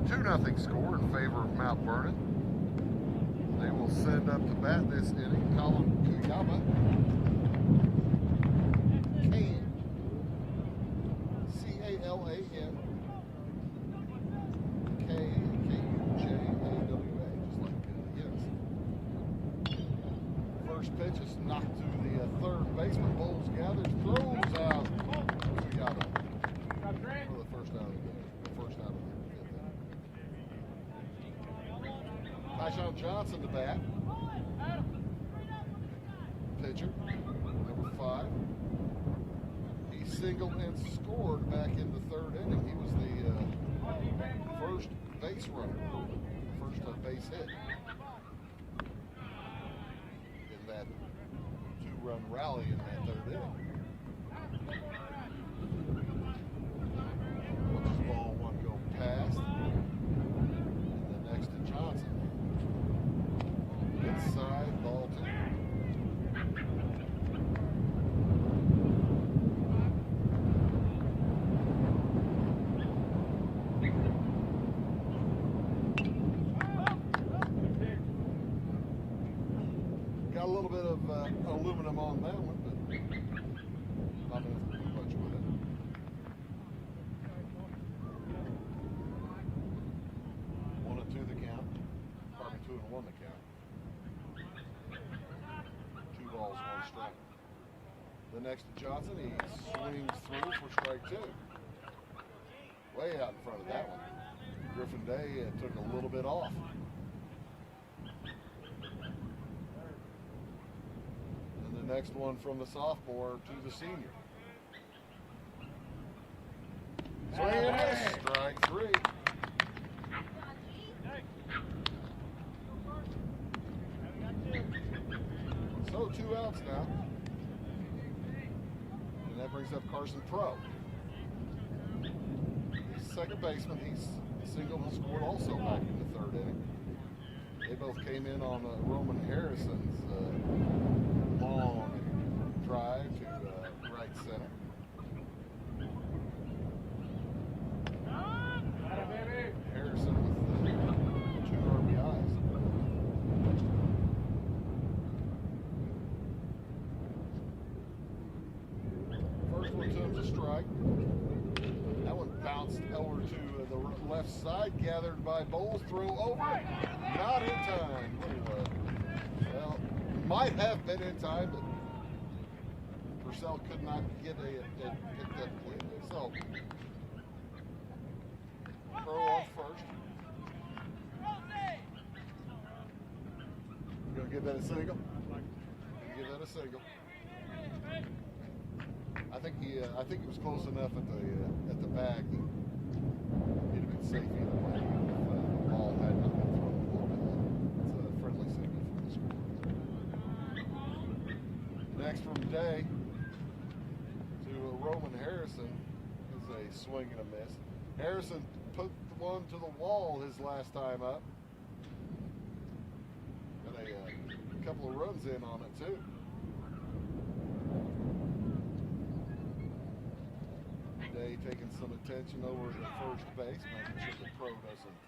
2-0 score in favor of Mount Vernon. They will send up to bat this inning Colin Kuyama. C-A-L-A-N K-U-J-A-W-A, just like yes. First pitch is knocked to the third baseman. Bowles gathers, throws out. Kuyama for the first out of the game. First out of the 5th inning. Tyshawn Johnson to bat. Pitcher, number 5. He singled and scored back in the 3rd inning. He was the first base runner, first base hit in that 2-run rally in that 3rd inning. Watches ball 1 go past. And then next to Johnson. Inside, ball 2. Got a little bit of aluminum on that one, but not enough to do much with it. on the count. 2 balls, 1 strike. The next to Johnson, he swings through for strike 2. Way out in front of that one. Griffin Day took a little bit off. And the next one from the sophomore to the senior. Swing and miss, strike 3. So 2 outs now. And that brings up Carson Pro. He's second baseman. He's singled and scored also back in the 3rd inning. They both came in on Roman Harrison's long drive to right center. Harrison with 2 RBIs. First one to him's a strike. That one bounced over to the left side, gathered by Bowles, throw over. Not in time. Well, might have been in time, but Purcell could not get it picked up cleanly. So, Pro on first. You're gonna give that a single? Give that a single. I think he was close enough at the bag that he'd have been safe either way. If the ball had not been thrown a little bit. It's a friendly single from the score. Next from Day to Roman Harrison is a swing and a miss. Harrison put the one to the wall his last time up. Got a couple of runs in on it too. Day taking some attention over at first base, making sure the Pro doesn't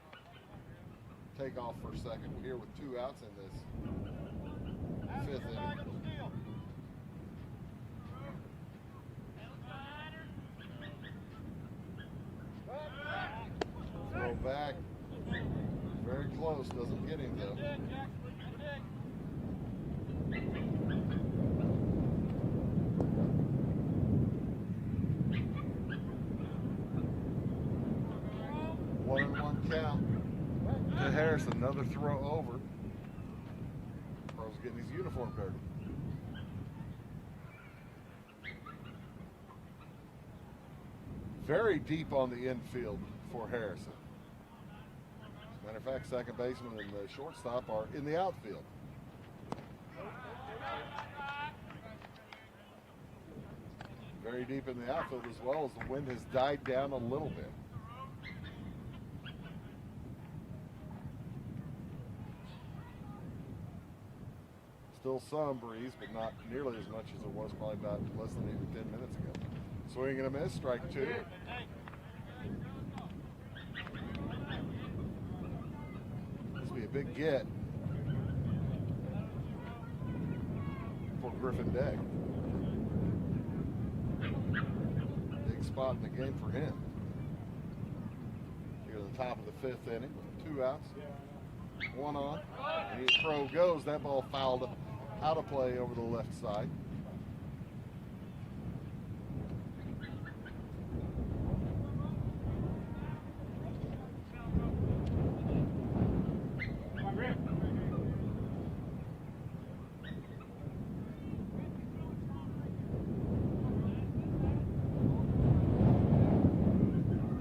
take off for a second. We're here with 2 outs in this 5th inning. Throw back, very close, doesn't get him though. One count to Harrison. Another throw over. Pro's getting his uniform dirty. Very deep on the infield for Harrison. As a matter of fact, second baseman and the shortstop are in the outfield. Very deep in the outfield as well, as the wind has died down a little bit. Still some breeze, but not nearly as much as it was probably about less than 8 or 10 minutes ago. Swing and a miss, strike 2. This will be a big get for Griffin Day. Big spot in the game for him. Here at the top of the 5th inning with 2 outs, 1 on. And the Pro goes. That ball fouled out of play over the left side.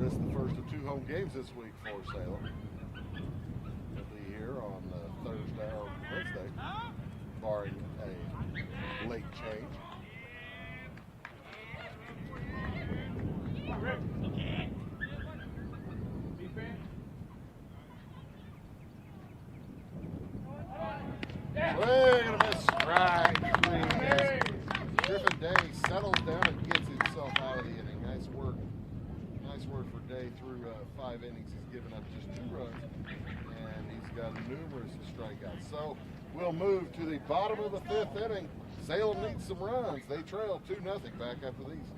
This is the first of 2 home games this week for Salem. They'll be here on Thursday or Wednesday, barring a late change. Swing and a miss, strike. Griffin Day settles down and gets himself out of the inning. Nice work. Nice work for Day through 5 innings. He's given up just 2 runs, and he's got numerous strikeouts. So we'll move to the bottom of the 5th inning. Salem needs some runs. They trail 2-0 back after these.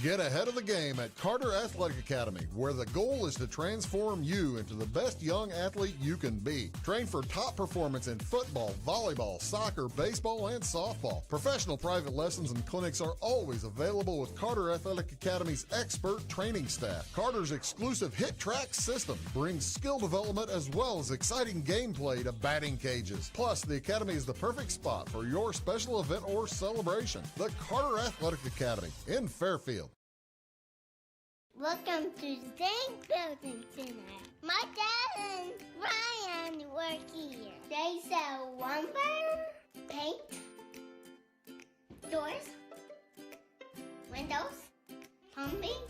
Get ahead of the game at Carter Athletic Academy, where the goal is to transform you into the best young athlete you can be. Train for top performance in football, volleyball, soccer, baseball, and softball. Professional private lessons and clinics are always available with Carter Athletic Academy's expert training staff. Carter's exclusive Hit Track system brings skill development as well as exciting gameplay to batting cages. Plus, the Academy is the perfect spot for your special event or celebration. The Carter Athletic Academy in Fairfield. Welcome to Zinc Building Center. My dad and Ryan work here. They sell lumber, paint, doors, windows, plumbing,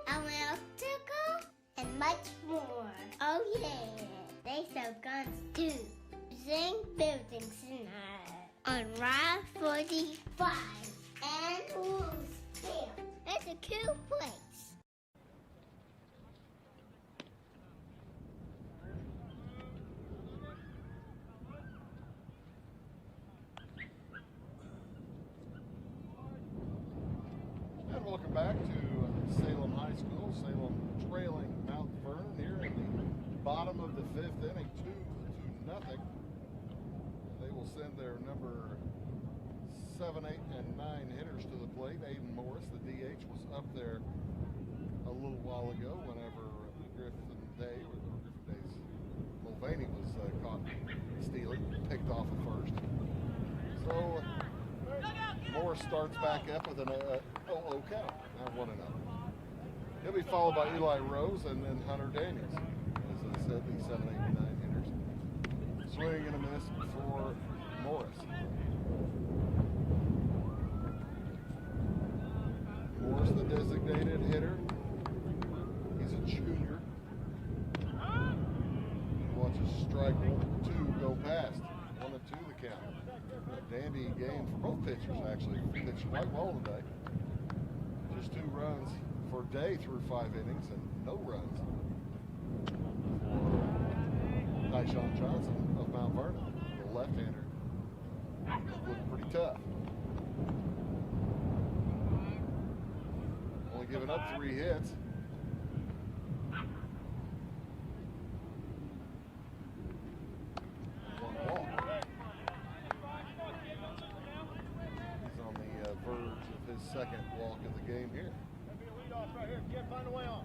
electrical, and much more. Oh yeah, they sell guns too. Zinc Building Center on Route 45 and Louisville. It's a cool place. And welcome back to Salem High School. Salem trailing Mount Vernon here in the bottom of the fifth inning, 2-0. They will send their number 7, 8, and 9 hitters to the plate. Aiden Morris, the DH, was up there a little while ago whenever Griffin Day's Mulvaney was caught stealing, picked off at first. So Morris starts back up with an 0-0 count, now 1-0. He'll be followed by Eli Rose and then Hunter Daniels. As I said, the 7, 8, and 9 hitters. Swing and a miss for Morris. Morris, the designated hitter. He's a junior. He watches strike 2 go past. 1-2 the count. A dandy game for both pitchers, actually. Pitched quite well today. Just 2 runs for Day through 5 innings and no runs for Tyshawn Johnson of Mount Vernon, the left-hander. Looked pretty tough. Only giving up 3 hits. One walk. He's on the verge of his second walk of the game here. Right here. Can't find a way on.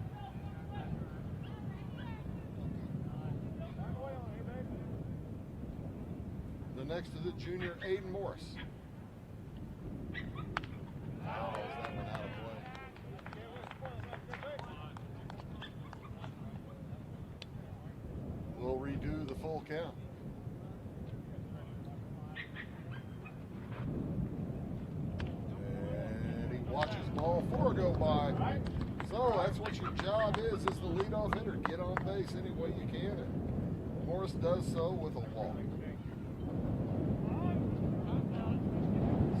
The next is the junior Aiden Morris. Oh, that went out of play. We'll redo the full count. And he watches ball 4 go by. So that's what your job is the leadoff hitter. Get on base any way you can. And Morris does so with a walk.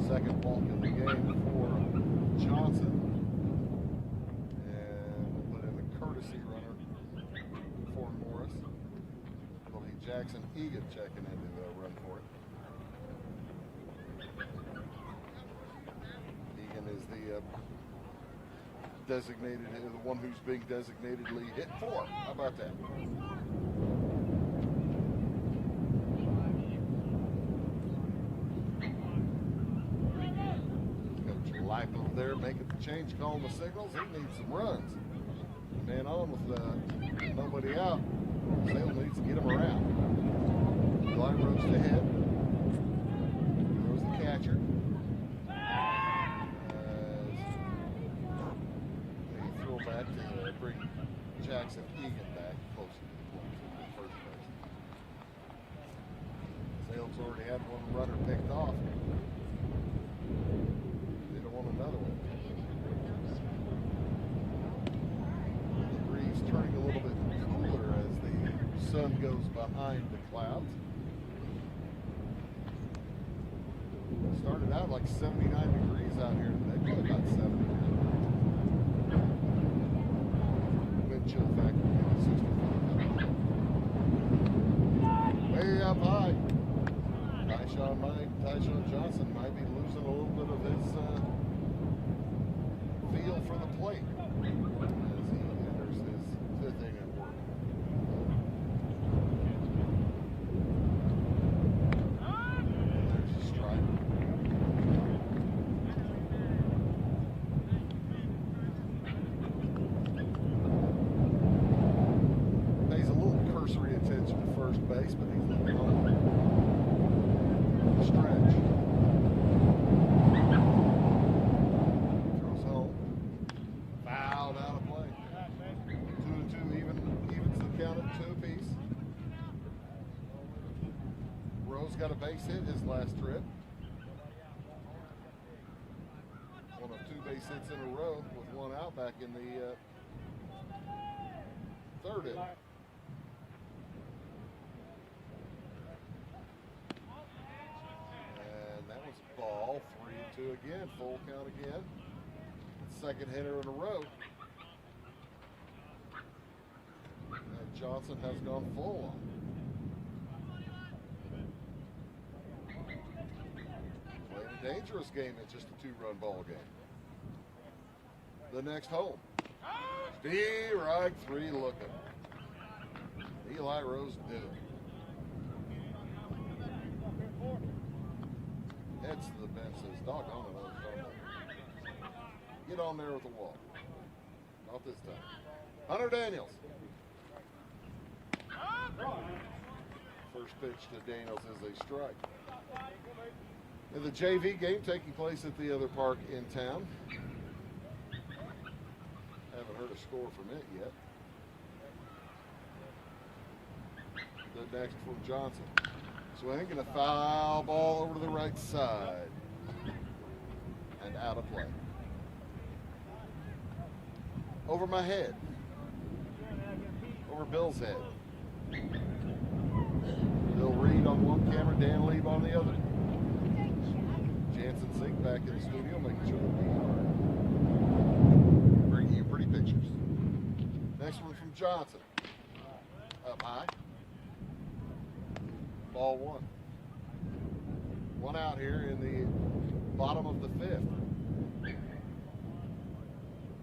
Second walk of the game for Johnson. And we'll put in a courtesy runner for Morris. It'll be Jackson Egan checking in to run for it. Egan is the designated, the one who's being designatedly hit for. How about that? Coach Life over there making the change, calling the signals. He needs some runs. Man on with nobody out. Salem needs to get him around. Eli Rose to hit. Rose the catcher. Back to bring Jackson Egan back closer to the plate in the first place. Salem's already had one runner picked off. They don't want another one. The breeze turning a little bit cooler as the sun goes behind the clouds. Started out like 79 degrees out here today, probably about 70. Chill factor, 65. Way up high. Tyshawn Johnson might be losing a little bit of his plate as he enters his 5th inning of work. There's a strike. Pays a little cursory attention to first base, but he's looking home. Stretch. Throws home. Fouled out of play. 2-2 evens the count at 2 apiece. Rose got a base hit his last trip. One of 2 base hits in a row with 1 out back in the 3rd inning. And that was a ball. 3-2 again. Full count again. 2nd hitter in a row. And Johnson has gone full on. Played a dangerous game. It's just a 2-run ball game. The next home. Strike 3 looking. Eli Rose did it. Heads to the bench, says, doggone it, I was talking about. Get on there with the wall. Not this time. Hunter Daniels. First pitch to Daniels is a strike. In the JV game taking place at the other park in town. Haven't heard a score from it yet. The next from Johnson. Swing and a foul ball over to the right side. And out of play. Over my head. Over Bill's head. Bill Reed on one camera, Dan Lieb on the other. Jansen Zink back in the studio making sure that we are bringing you pretty pictures. Next one from Johnson. Up high. Ball 1. 1 out here in the bottom of the 5th.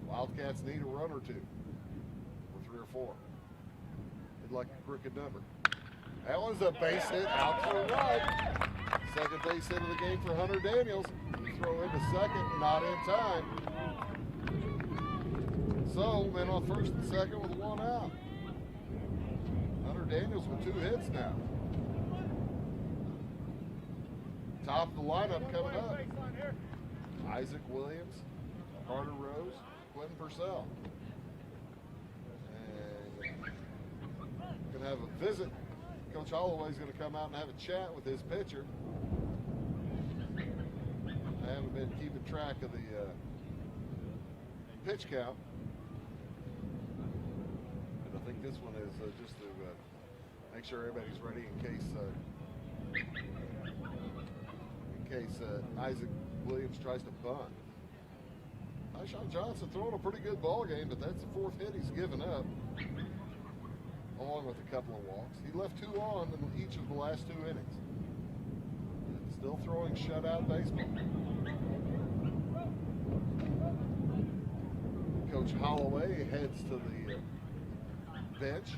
Wildcats need a run or 2. Or 3 or 4. They'd like a crooked number. That was a base hit out to the right. 2nd base hit of the game for Hunter Daniels. Throw into 2nd, not in time. So, men on 1st and 2nd with 1 out. Hunter Daniels with 2 hits now. Top of the lineup coming up. Isaac Williams, Carter Rose, Quentin Purcell. And going to have a visit. Coach Holloway's going to come out and have a chat with his pitcher. I haven't been keeping track of the pitch count. And I think this one is just to make sure everybody's ready in case Isaac Williams tries to bunt. Tyshawn Johnson throwing a pretty good ball game, but that's the 4th hit he's given up, along with a couple of walks. He left 2 on in each of the last 2 innings. And still throwing shutout baseball. Coach Holloway heads to the bench.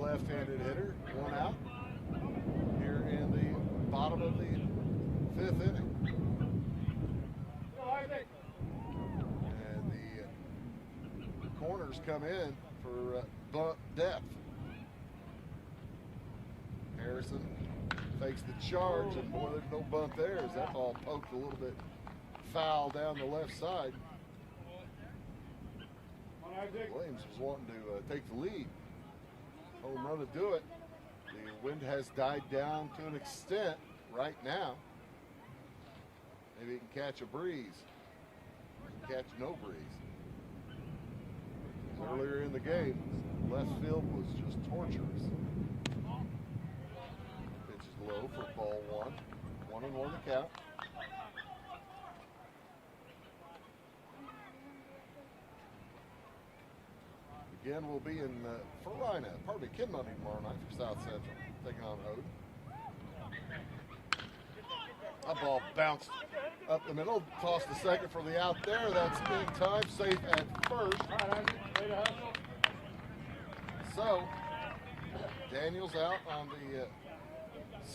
Left-handed hitter, 1 out here in the bottom of the 5th inning. And the corners come in for bunt depth. Harrison fakes the charge, and boy, there's no bunt there as that ball poked a little bit foul down the left side. Williams was wanting to take the lead. Home run to do it. The wind has died down to an extent right now. Maybe he can catch a breeze. Catch no breeze. Earlier in the game, left field was just torturous. Pitch is low for ball 1. 1-1 the count. Again, we'll be in Kinmoney tomorrow night for South Central, taking on Houghton. That ball bounced up the middle, tossed to second for the out there. That's in time, safe at first. So, Daniels out on the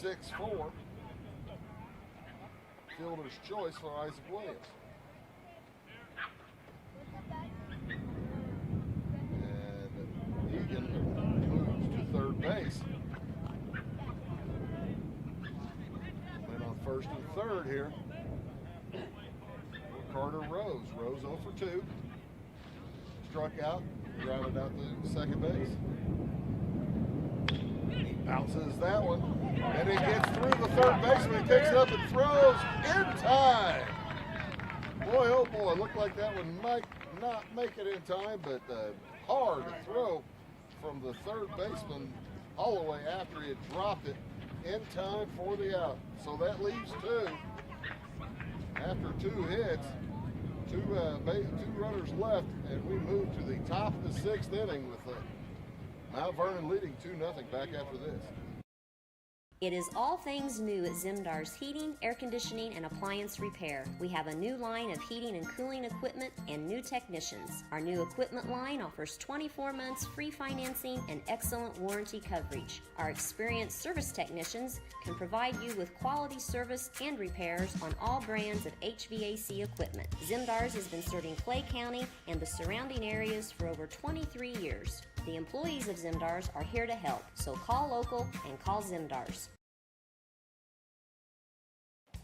6-4. Fielder's choice for Isaac Williams. And Egan moves to third base. And on first and third here, Carter Rose. Rose 0 for 2. Struck out, grounded out to second base. He bounces that one, and he gets through the third baseman. He picks it up and throws in time. Boy, oh boy, looked like that one might not make it in time, but hard to throw from the third baseman all the way after he had dropped it in time for the out. So that leaves 2. After 2 hits, two runners left, and we move to the top of the 6th inning with Mount Vernon leading 2-0 back after this. It is all things new at Zimdar's Heating, Air Conditioning, and Appliance Repair. We have a new line of heating and cooling equipment and new technicians. Our new equipment line offers 24 months free financing and excellent warranty coverage. Our experienced service technicians can provide you with quality service and repairs on all brands of HVAC equipment. Zimdar's has been serving Clay County and the surrounding areas for over 23 years. The employees of Zimdar's are here to help, so call local and call Zimdar's.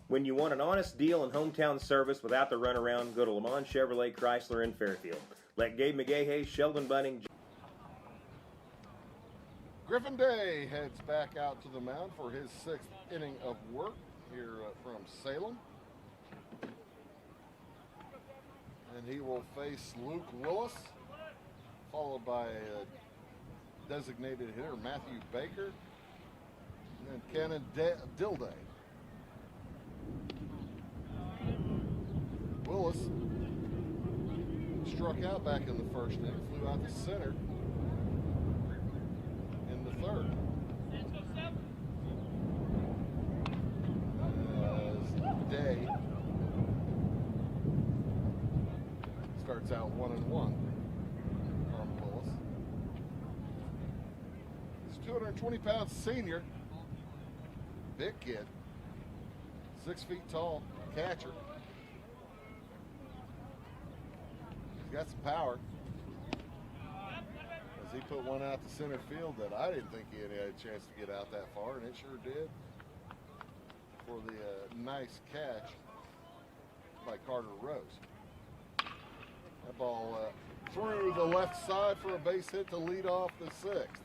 When you want an honest deal and hometown service without the runaround, go to Le Mans Chevrolet Chrysler in Fairfield. Let Gabe McGahey, Sheldon Bunning. Griffin Day heads back out to the mound for his 6th inning of work here from Salem. And he will face Luke Willis, followed by designated hitter Matthew Baker, and then Cannon Dilday. Willis struck out back in the first inning, flew out to center in the third. As Day starts out 1-1 on Willis. He's a 220-pound senior, big kid, 6 feet tall, catcher. He's got some power. As he put one out to center field that I didn't think he had a chance to get out that far, and it sure did. For the nice catch by Carter Rose. That ball through the left side for a base hit to lead off the 6th.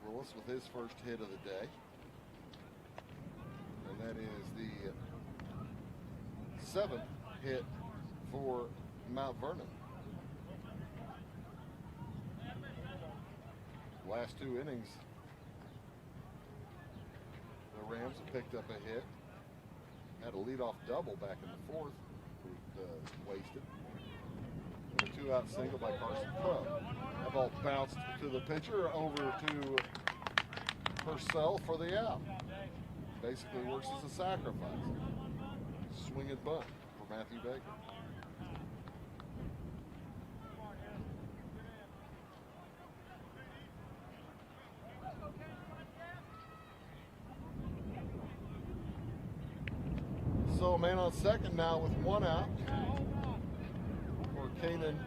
Willis with his first hit of the day. And that is the 7th hit for Mount Vernon. Last 2 innings, the Rams have picked up a hit. Had a leadoff double back in the 4th, wasted. And a 2-out single by Carson Crow. That ball bounced to the pitcher, over to Purcell for the out. Basically works as a sacrifice. Swing and bunt for Matthew Baker. So a man on second now with 1 out for Cannon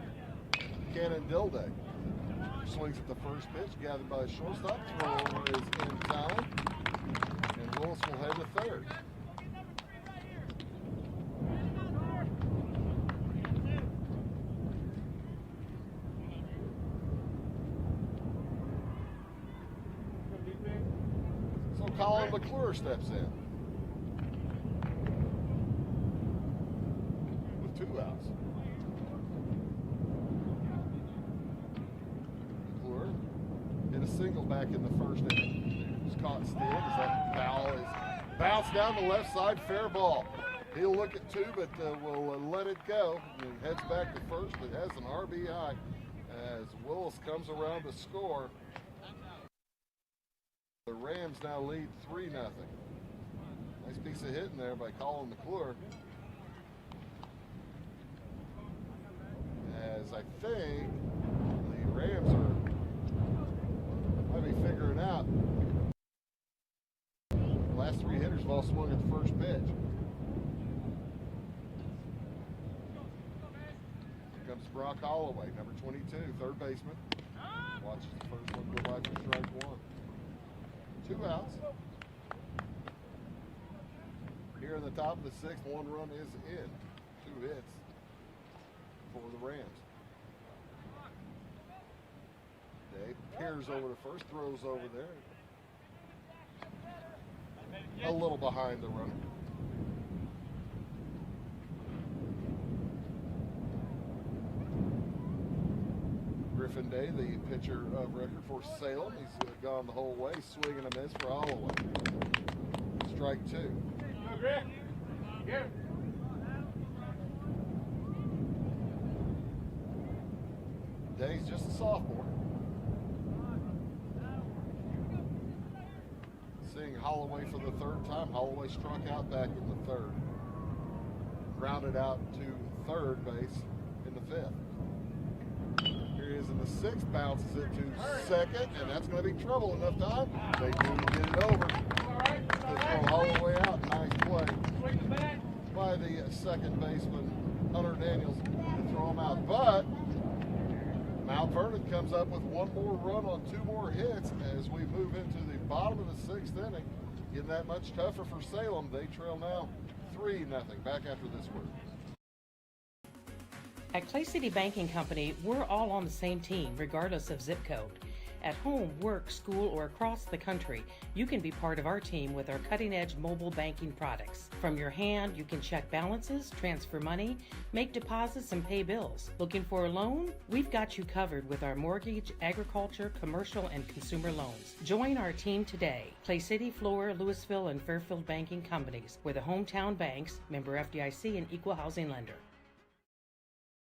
Dilday. Swings at the first pitch, gathered by the shortstop. Throw over is in time, and Willis will head to third. So Colin McClure steps in with 2 outs. McClure hit a single back in the first inning. Was caught still as that foul is bounced down the left side, fair ball. He'll look at two, but will let it go. He heads back to first. It has an RBI as Willis comes around to score. The Rams now lead 3-0. Nice piece of hitting there by Colin McClure. As I think the Rams might be figuring out. The last three hitters have all swung at the first pitch. Here comes Brock Holloway, number 22, third baseman. Watches the first one go by for strike one. 2 outs. Here in the top of the sixth, 1 run is in. 2 hits for the Rams. Dave peers over to first, throws over there. A little behind the runner. Griffin Day, the pitcher of record for Salem. He's gone the whole way, swing and a miss for Holloway. Strike 2. Day's just a sophomore. Seeing Holloway for the 3rd time. Holloway struck out back in the 3rd. Grounded out to 3rd base in the 5th. Here he is in the 6th, bounces it to 2nd, and that's going to be trouble. Enough time. They do get it over. They throw Holloway out. Nice play by the 2nd baseman, Hunter Daniels, to throw him out. But Mount Vernon comes up with 1 more run on 2 more hits as we move into the bottom of the 6th inning. Getting that much tougher for Salem. They trail now 3-0. Back after this word. At Clay City Banking Company, we're all on the same team, regardless of zip code. At home, work, school, or across the country, you can be part of our team with our cutting-edge mobile banking products. From your hand, you can check balances, transfer money, make deposits, and pay bills. Looking for a loan? We've got you covered with our mortgage, agriculture, commercial, and consumer loans. Join our team today. Clay City, Flora, Louisville, and Fairfield Banking Companies. We're the hometown banks, member FDIC, and equal housing lender.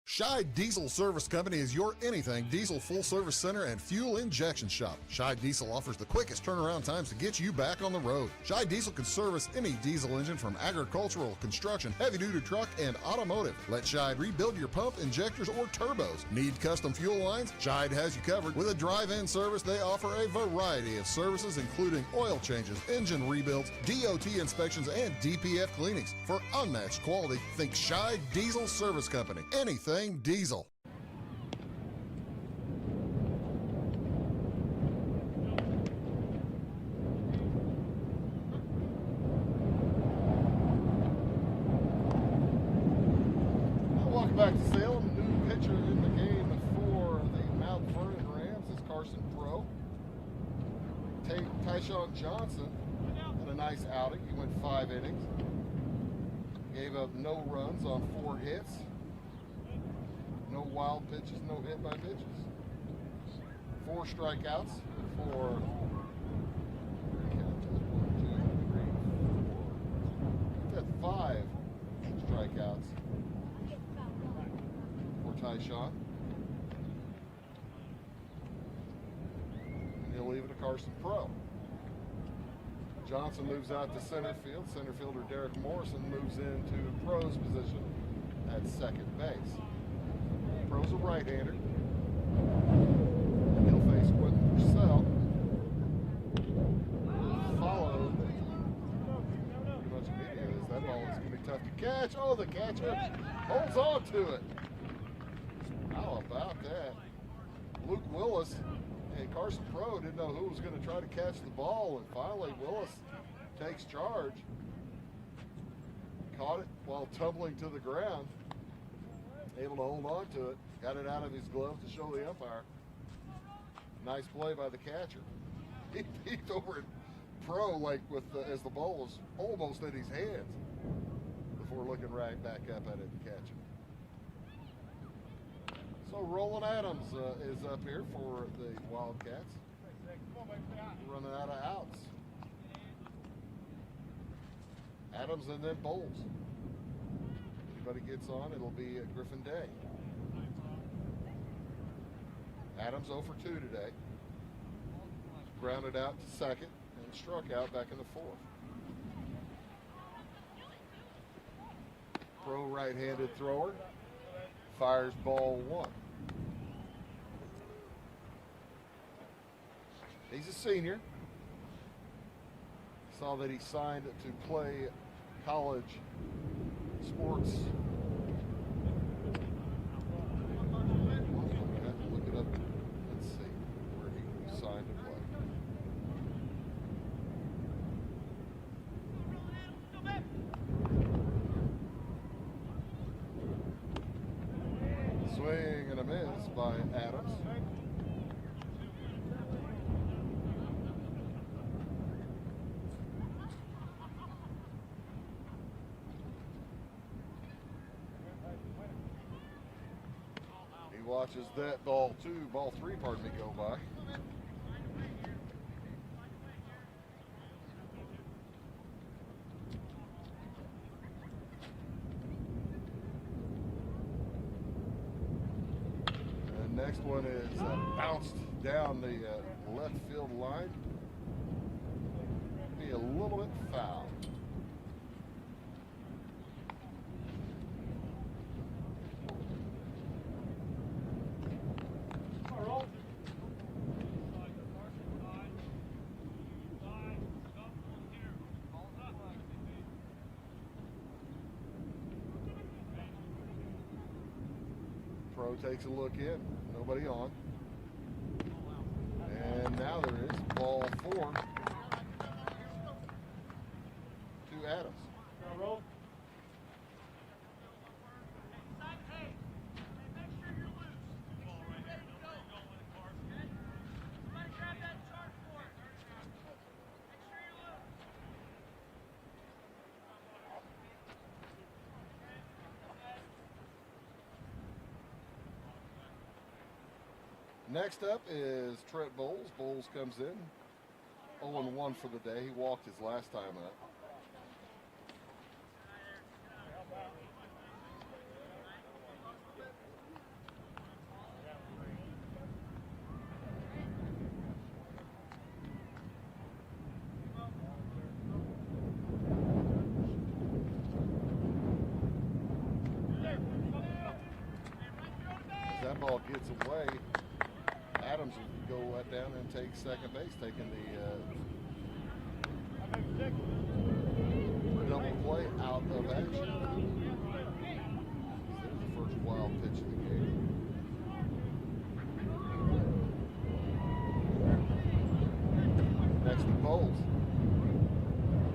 Scheid Diesel Service Company is your anything diesel full service center and fuel injection shop. Scheid Diesel offers the quickest turnaround times to get you back on the road. Scheid Diesel can service any diesel engine from agricultural, construction, heavy-duty truck, and automotive. Let Scheid rebuild your pump, injectors, or turbos. Need custom fuel lines? Scheid has you covered. With a drive-in service, they offer a variety of services, including oil changes, engine rebuilds, DOT inspections, and DPF cleanings. For unmatched quality, think Scheid Diesel Service Company. Anything diesel. Welcome back to Salem. New pitcher in the game for the Mount Vernon Rams is Carson Pro. Tyshawn Johnson had a nice outing. He went 5 innings. Gave up no runs on 4 hits. No wild pitches, no hit by pitches. 4 strikeouts for 5 strikeouts for Tyshawn. And he'll leave it to Carson Pro. Johnson moves out to center field. Center fielder Derek Morrison moves into Pro's position at 2nd base. Pro's a right-hander. And he'll face Quentin Purcell. Followed pretty much immediately as that ball is going to be tough to catch. Oh, the catcher holds on to it. How about that? Luke Willis and Carson Pro didn't know who was going to try to catch the ball, and finally Willis takes charge. Caught it while tumbling to the ground. Able to hold on to it, got it out of his glove to show the umpire. Nice play by the catcher. He peeked over at Pro like as the ball was almost in his hands before looking right back up at it and catching. So Roland Adams is up here for the Wildcats. Running out of outs. Adams and then Bowles. anybody gets on, it'll be Griffin Day. Adams 0 for 2 today. Grounded out to second and struck out back in the fourth. Pro right-handed thrower. Fires ball 1. He's a senior. Saw that he signed to play college sports. I have to look it up. Let's see where he signed to play. Swing and a miss by Adams. He watches that ball 3, pardon me, go by. Next one is bounced down the left field line. Be a little bit foul. Pro takes a look in. Nobody on. And now there is ball 4 to Adams. Next up is Trent Bowles. Bowles comes in 0-1 for the day. He walked his last time up. As that ball gets away, Adams will go down and take second base, taking the double play out of action. There's the first wild pitch of the game. Next to Bowles.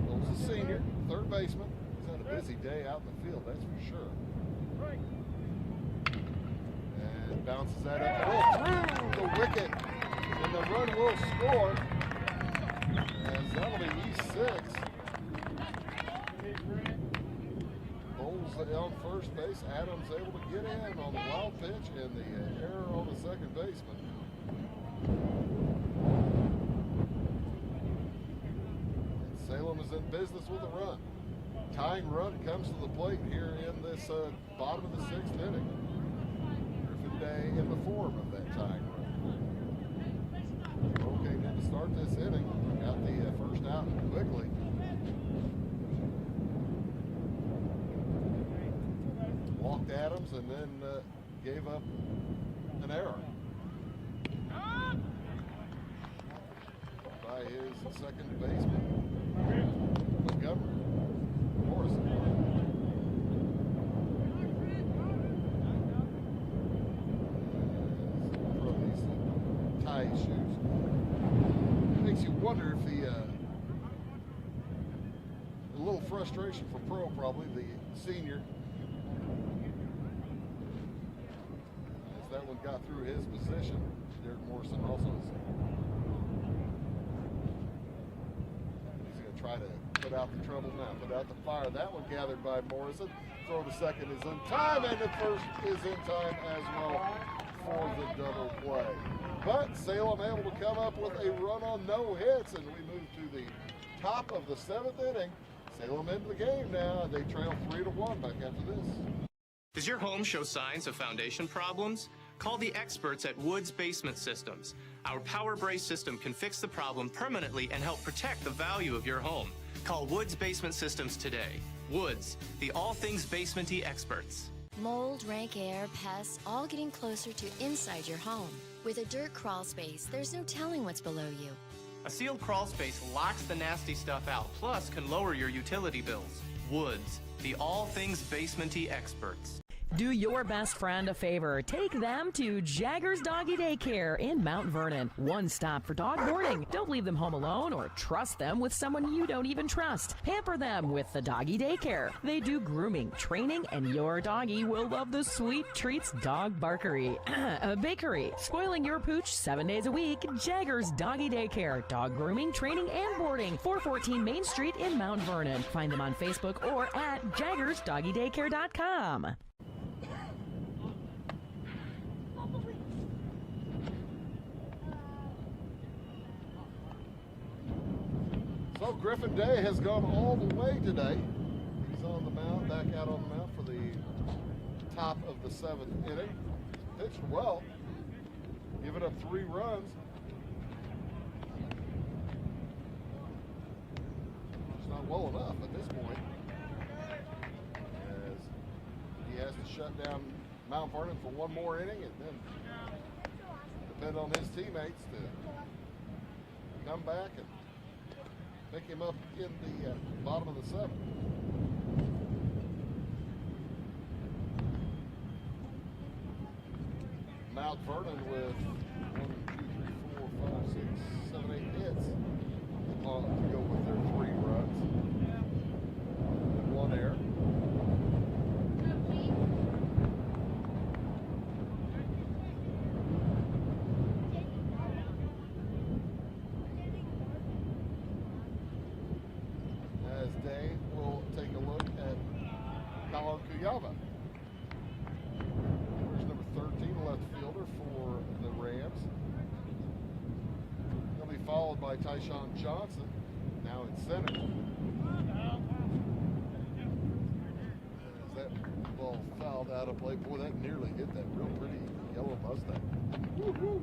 Bowles is a senior, third baseman. He's had a busy day out in the field, that's for sure. And bounces that up through the wicket, and the run will score, as that'll be E6. Bowles on first base, Adams able to get in on the wild pitch, and the error on the second baseman. And Salem is in business with a run. Tying run comes to the plate here in this bottom of the 6th inning. Day in the form of that tying run. Roll came in to start this inning, got the first out quickly. Walked Adams and then gave up an error by his second baseman, Montgomery. Morrison. Shoes. It makes you wonder if a little frustration for Pro, probably the senior, as that one got through his position. Derek Morrison also is. He's going to try to put out the trouble now, put out the fire. That one gathered by Morrison. Throw to second is in time, and the first is in time as well for the double play. But Salem able to come up with a run on no hits, and we move to the top of the 7th inning. Salem into the game now. They trail 3-1 back after this. Does your home show signs of foundation problems? Call the experts at Woods Basement Systems. Our Power Brace system can fix the problem permanently and help protect the value of your home. Call Woods Basement Systems today. Woods, the all things basement-y experts. Mold, rank air, pests, all getting closer to inside your home. With a dirt crawl space, there's no telling what's below you. A sealed crawl space locks the nasty stuff out, plus can lower your utility bills. Woods, the all things basement-y experts. Do your best friend a favor. Take them to Jagger's Doggy Daycare in Mount Vernon. One stop for dog boarding. Don't leave them home alone or trust them with someone you don't even trust. Pamper them with the Doggy Daycare. They do grooming, training, and your doggy will love the sweet treats dog barkery. Bakery. Spoiling your pooch 7 days a week. Jagger's Doggy Daycare. Dog grooming, training, and boarding. 414 Main Street in Mount Vernon. Find them on Facebook or at jaggersdoggydaycare.com. So Griffin Day has gone all the way today. He's on the mound, back out on the mound for the top of the 7th inning. He's pitched well, giving up 3 runs. It's not well enough at this point, as he has to shut down Mount Vernon for 1 more inning and then depend on his teammates to come back and pick him up in the bottom of the 7th. Mount Vernon with 1, 2, 3, 4, 5, 6, 7, 8 hits to go with their 3 runs and 1 error. Day will take a look at Colin Kuyava. There's number 13, left fielder for the Rams. He'll be followed by Tyshawn Johnson, now in center. As that ball fouled out of play, boy, that nearly hit that real pretty yellow Mustang. Woo-hoo.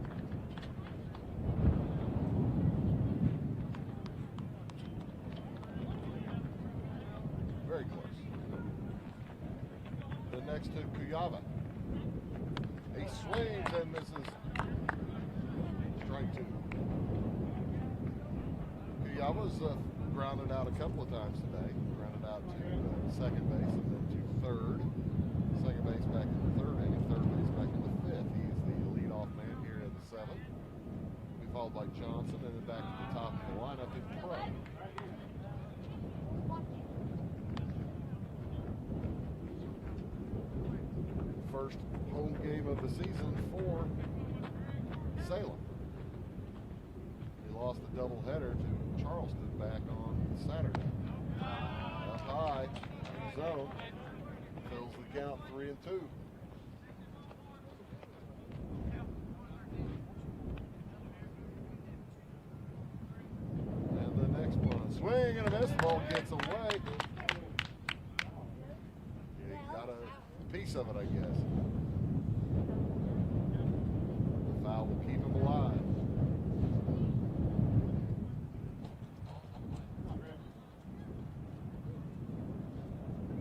Very close. The next to Kuyava. He swings and misses. Strike 2. Kuyava's grounded out a couple of times today. Grounded out to second base and then to third. Second base back in the 3rd inning. Third base back in the 5th. He is the leadoff man here in the 7th. He'll be followed by Johnson and then back to the top of the lineup in pro. First home game of the season for Salem. He lost the doubleheader to Charleston back on Saturday. Up high in the zone, fills the count 3-2. And the next one, swing and a miss, ball gets away. He got a piece of it, I guess. The foul will keep him alive.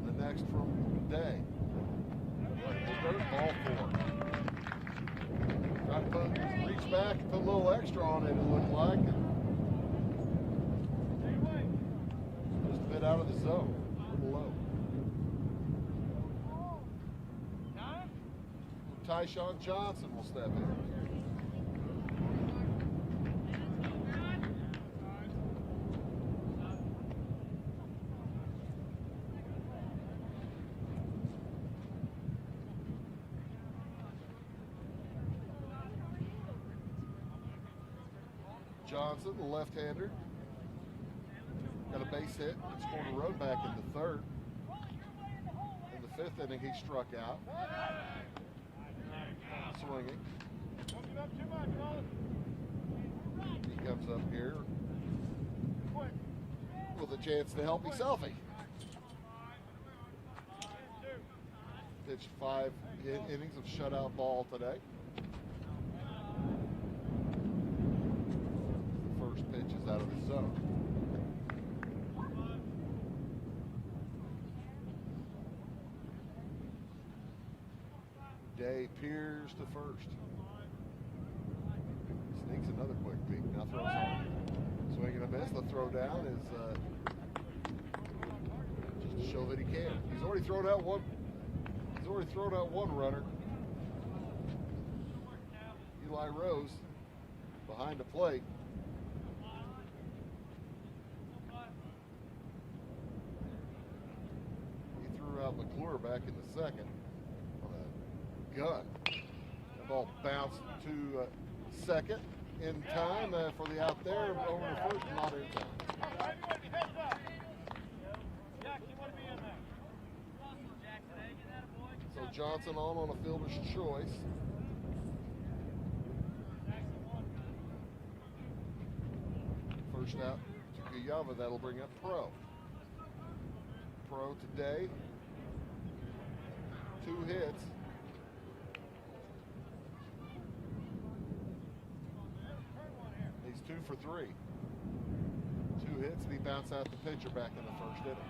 The next from Day. Ball 4. Tried to reach back and put a little extra on it, it looked like. Just a bit out of the zone, a little low. Tyshawn Johnson will step in. Johnson, the left-hander, got a base hit and scored a run back in the 3rd. In the 5th inning, he struck out. Swinging. He comes up here with a chance to help himself. pitched 5 innings of shutout ball today. The first pitch is out of the zone. Day peers to first. Sneaks another quick peek. Now throws hard. Swing and a miss. The throw down is just to show that he can. He's already thrown out one. He's already thrown out one runner. Eli Rose behind the plate. He threw out McClure back in the second on a gun. The ball bounced to second in time for the out there. Over to first, not in time. So Johnson on a fielder's choice. First out to Kuyava, that'll bring up Pro. Pro today, 2 hits. He's 2 for 3. 2 hits, and he bounced out the pitcher back in the first inning.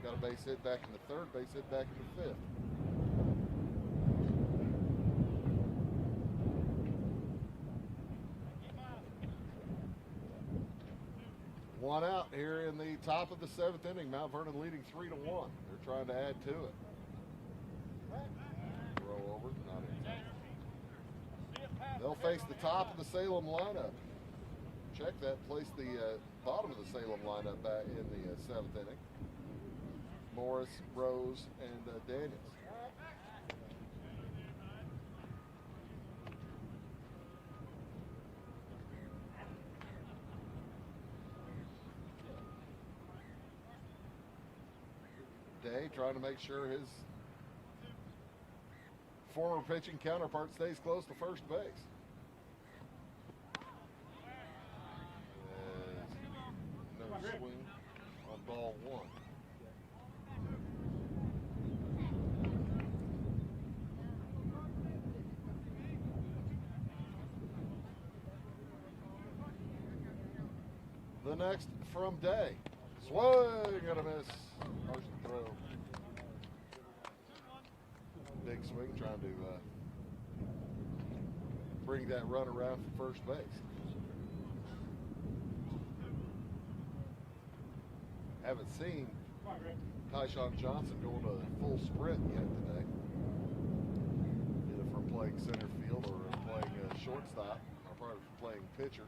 Got a base hit back in the third, base hit back in the fifth. One out here in the top of the 7th inning. Mount Vernon leading 3-1. They're trying to add to it. Throw over, not in time. They'll face the top of the Salem lineup. Check that. Place the bottom of the Salem lineup back in the 7th inning. Morris, Rose, and Daniels. Day trying to make sure his former pitching counterpart stays close to first base. No swing on ball 1. The next from Day. Swing and a miss. First throw. Big swing trying to bring that run around for first base. Haven't seen Tyshawn Johnson going a full sprint yet today. Either from playing center field or playing shortstop, or probably playing pitcher.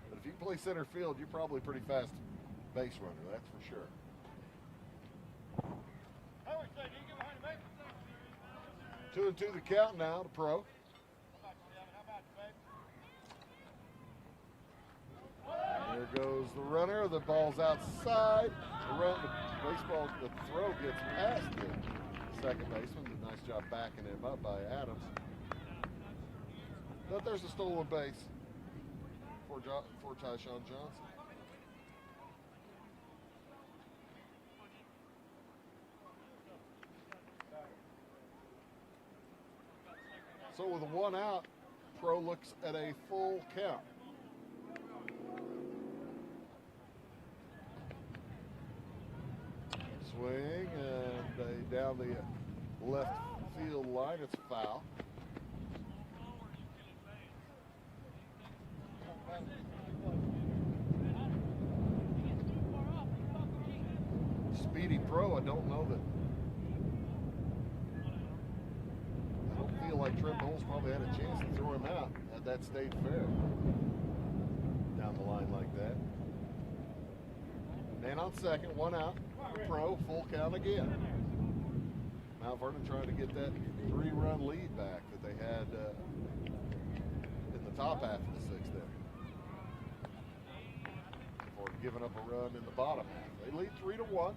But if you play center field, you're probably a pretty fast base runner, that's for sure. Two and two the count now to Pro. There goes the runner. The ball's outside. The throw gets past the second baseman. Nice job backing him up by Adams. But there's a stolen base for Tyshawn Johnson. So with a 1 out, Pro looks at a full count. Swing and down the left field line, it's foul. Speedy Pro, I don't know that. I don't feel like Trent Bowles probably had a chance to throw him out had that stayed fair. Down the line like that. Man on second, 1 out. Pro, full count again. Mount Vernon trying to get that 3-run lead back that they had in the top half of the 6th inning. Before giving up a run in the bottom half. They lead 3-1.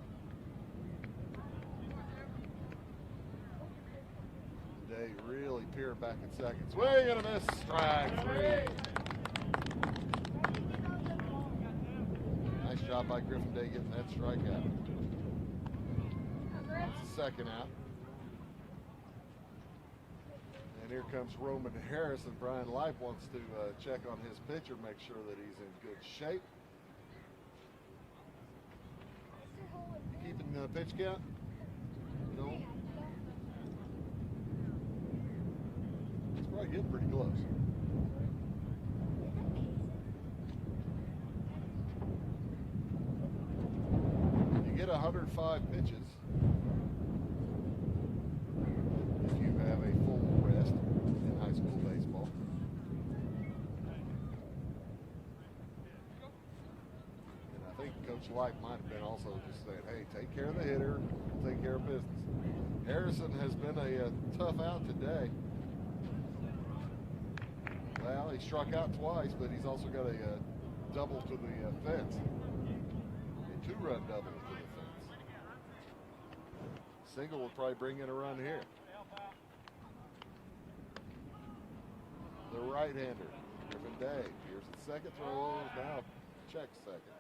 Day really peering back in second. Swing and a miss. Strike 3. Nice job by Griffin Day getting that strikeout. second out. And here comes Roman Harris, and Brian Lipe wants to check on his pitcher, make sure that he's in good shape. You keeping the pitch count? No. It's probably getting pretty close. You get 105 pitches if you have a full rest in high school baseball. And I think Coach Light might have been also just saying, hey, take care of the hitter, take care of business. Harrison has been a tough out today. Well, he struck out twice, but he's also got a double to the fence. A two-run double to the fence. Single will probably bring in a run here. The right-hander, Griffin Day. Here's the second throw. Now checks second.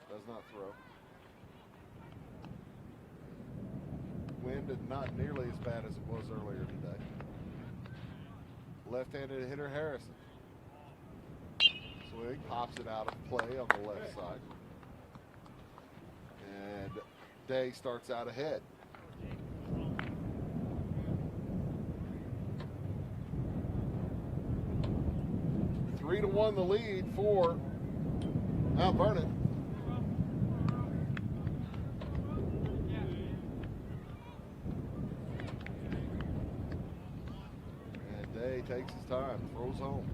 Does not throw. Wind is not nearly as bad as it was earlier today. Left-handed hitter Harrison. Swing, pops it out of play on the left side. And Day starts out ahead. Three to 1 the lead for Mount Vernon. And Day takes his time, throws home.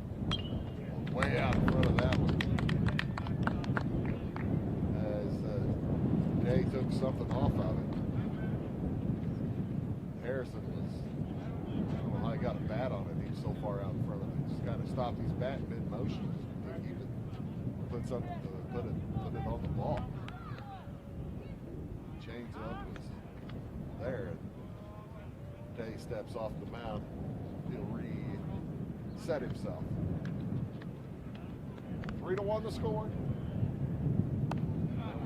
Way out in front of that one. As Day took something off of it. Harrison was, I don't know how he got a bat on it. He was so far out in front of it. Just kind of stopped his bat mid-motion to keep it, put it on the ball. Change up was there. Day steps off the mound. He'll reset himself. 3 to 1 the score.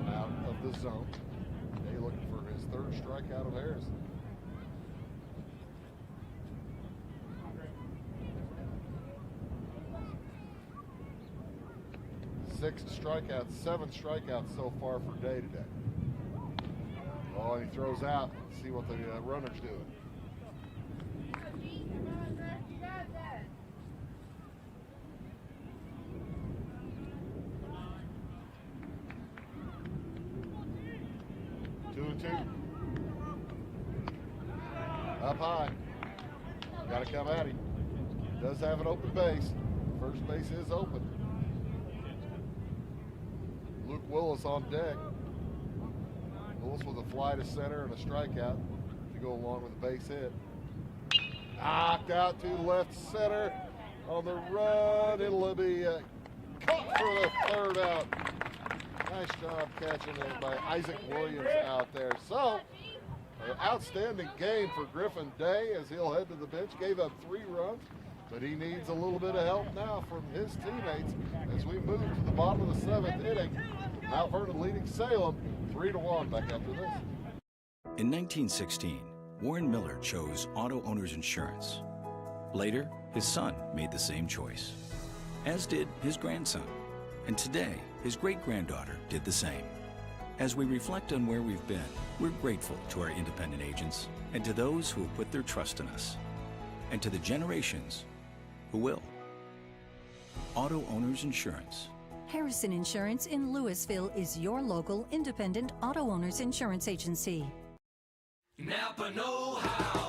Out of the zone. Day looking for his third strikeout of Harrison. Seven strikeouts so far for Day today. Oh, and he throws out. See what the runner's doing. Up high. Got to come at him. Does have an open base. First base is open. Luke Willis on deck. Willis with a fly to center and a strikeout to go along with the base hit. Knocked out to left center on the run. It'll be caught for the third out. Nice job catching it by Isaac Williams out there. So, an outstanding game for Griffin Day as he'll head to the bench. Gave up 3 runs, but he needs a little bit of help now from his teammates as we move to the bottom of the 7th inning. Mount Vernon leading Salem 3 to 1. Back after this. In 1916, Warren Miller chose auto owner's insurance. Later, his son made the same choice, as did his grandson. And today, his great-granddaughter did the same. As we reflect on where we've been, we're grateful to our independent agents and to those who have put their trust in us, and to the generations who will. Auto Owners Insurance. Harrison Insurance in Louisville is your local independent auto owners insurance agency. Napa know-how.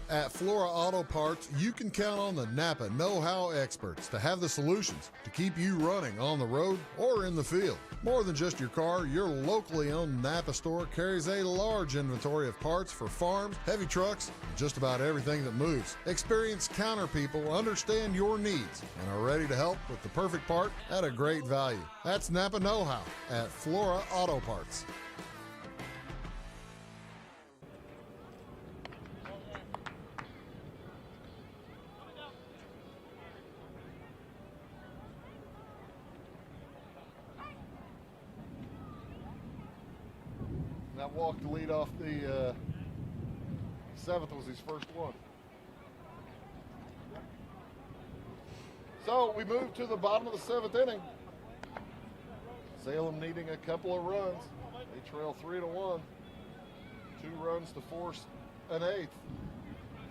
At Flora Auto Parts, you can count on the Napa know-how experts to have the solutions to keep you running on the road or in the field. More than just your car, your locally owned Napa store carries a large inventory of parts for farms, heavy trucks, and just about everything that moves. Experienced counter people understand your needs and are ready to help with the perfect part at a great value. That's Napa know-how at Flora Auto Parts. That walk to lead off the 7th was his first one. So we move to the bottom of the 7th inning. Salem needing a couple of runs. They trail 3-1. 2 runs to force an 8th.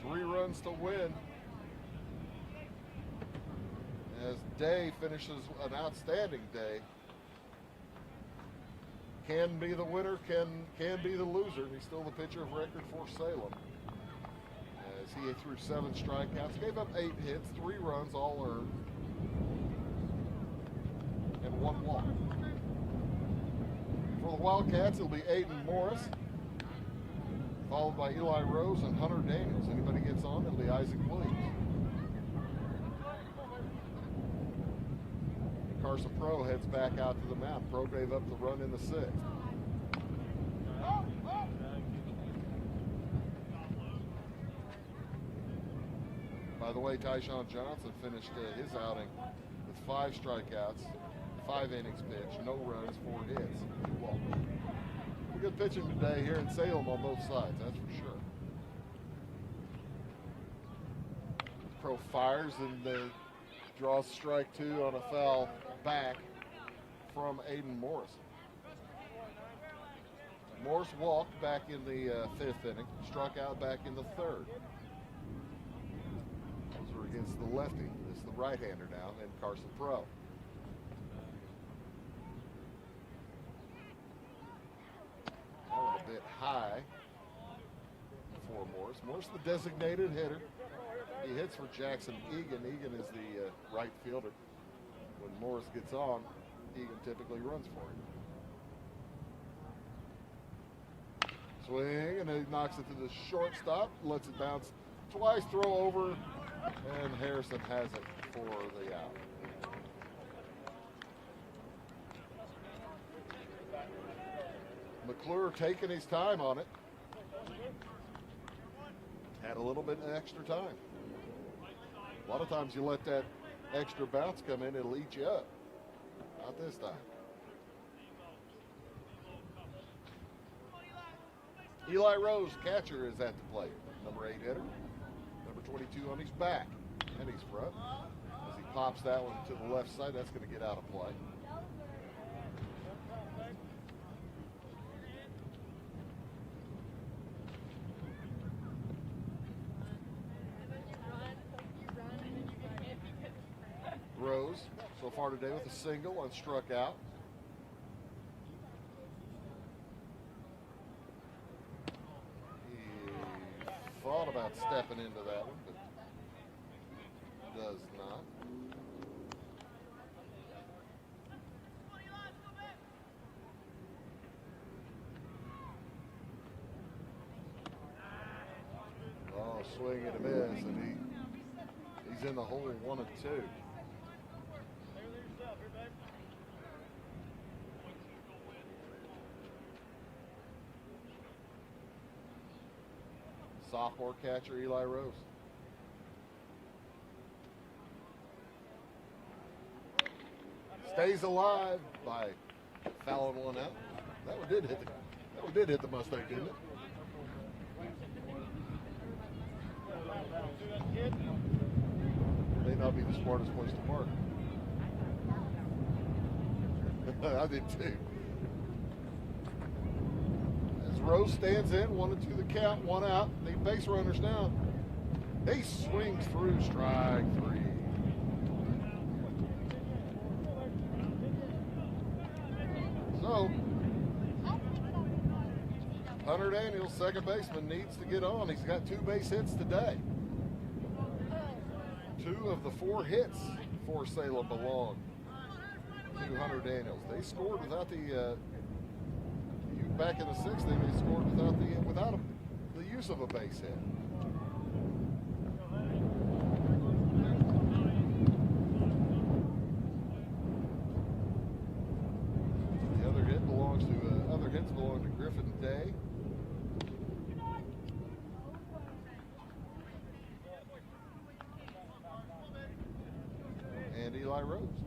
3 runs to win. As Day finishes an outstanding day. Can be the winner, can be the loser. He's still the pitcher of record for Salem. As he threw 7 strikeouts, gave up 8 hits, 3 runs, all earned, and 1 walk. For the Wildcats, it'll be Aiden Morris, followed by Eli Rose and Hunter Daniels. Anybody gets on, it'll be Isaac Williams. Carson Pro heads back out to the mound. Pro gave up the run in the 6th. By the way, Tyshawn Johnson finished his outing with 5 strikeouts, 5 innings pitched, no runs, 4 hits, 2 walks. Good pitching today here in Salem on both sides, that's for sure. Pro fires and draws strike 2 on a foul back from Aiden Morris. Morris walked back in the 5th inning, struck out back in the 3rd. Those are against the lefty. This is the right-hander now, and Carson Pro. That one a bit high for Morris. Morris, the designated hitter. He hits for Jackson Egan. Egan is the right fielder. When Morris gets on, Egan typically runs for him. Swing, and he knocks it to the shortstop, lets it bounce twice, throw over, and Harrison has it for the out. McClure taking his time on it. Had a little bit of extra time. A lot of times you let that extra bounce come in, it'll eat you up. Not this time. Eli Rose, catcher, is at the plate. Number 8 hitter. Number 22 on his back and his front. As he pops that one to the left side, that's going to get out of play. Rose, so far today with a single and struck out. He thought about stepping into that one, but does not. Oh, swing and a miss, and he's in the hole 1 and 2. Sophomore catcher Eli Rose. Stays alive by fouling one out. That one did hit the Mustang, didn't it? May not be the smartest place to park. I did too. Rose stands in, 1 and 2 the count, 1 out. The base runners now. He swings through strike 3. So, Hunter Daniels, second baseman, needs to get on. He's got 2 base hits today. 2 of the 4 hits for Salem belong to Hunter Daniels. They scored without the back in the 6th inning, they scored without the use of a base hit. The other hits belong to Griffin Day. And Eli Rose.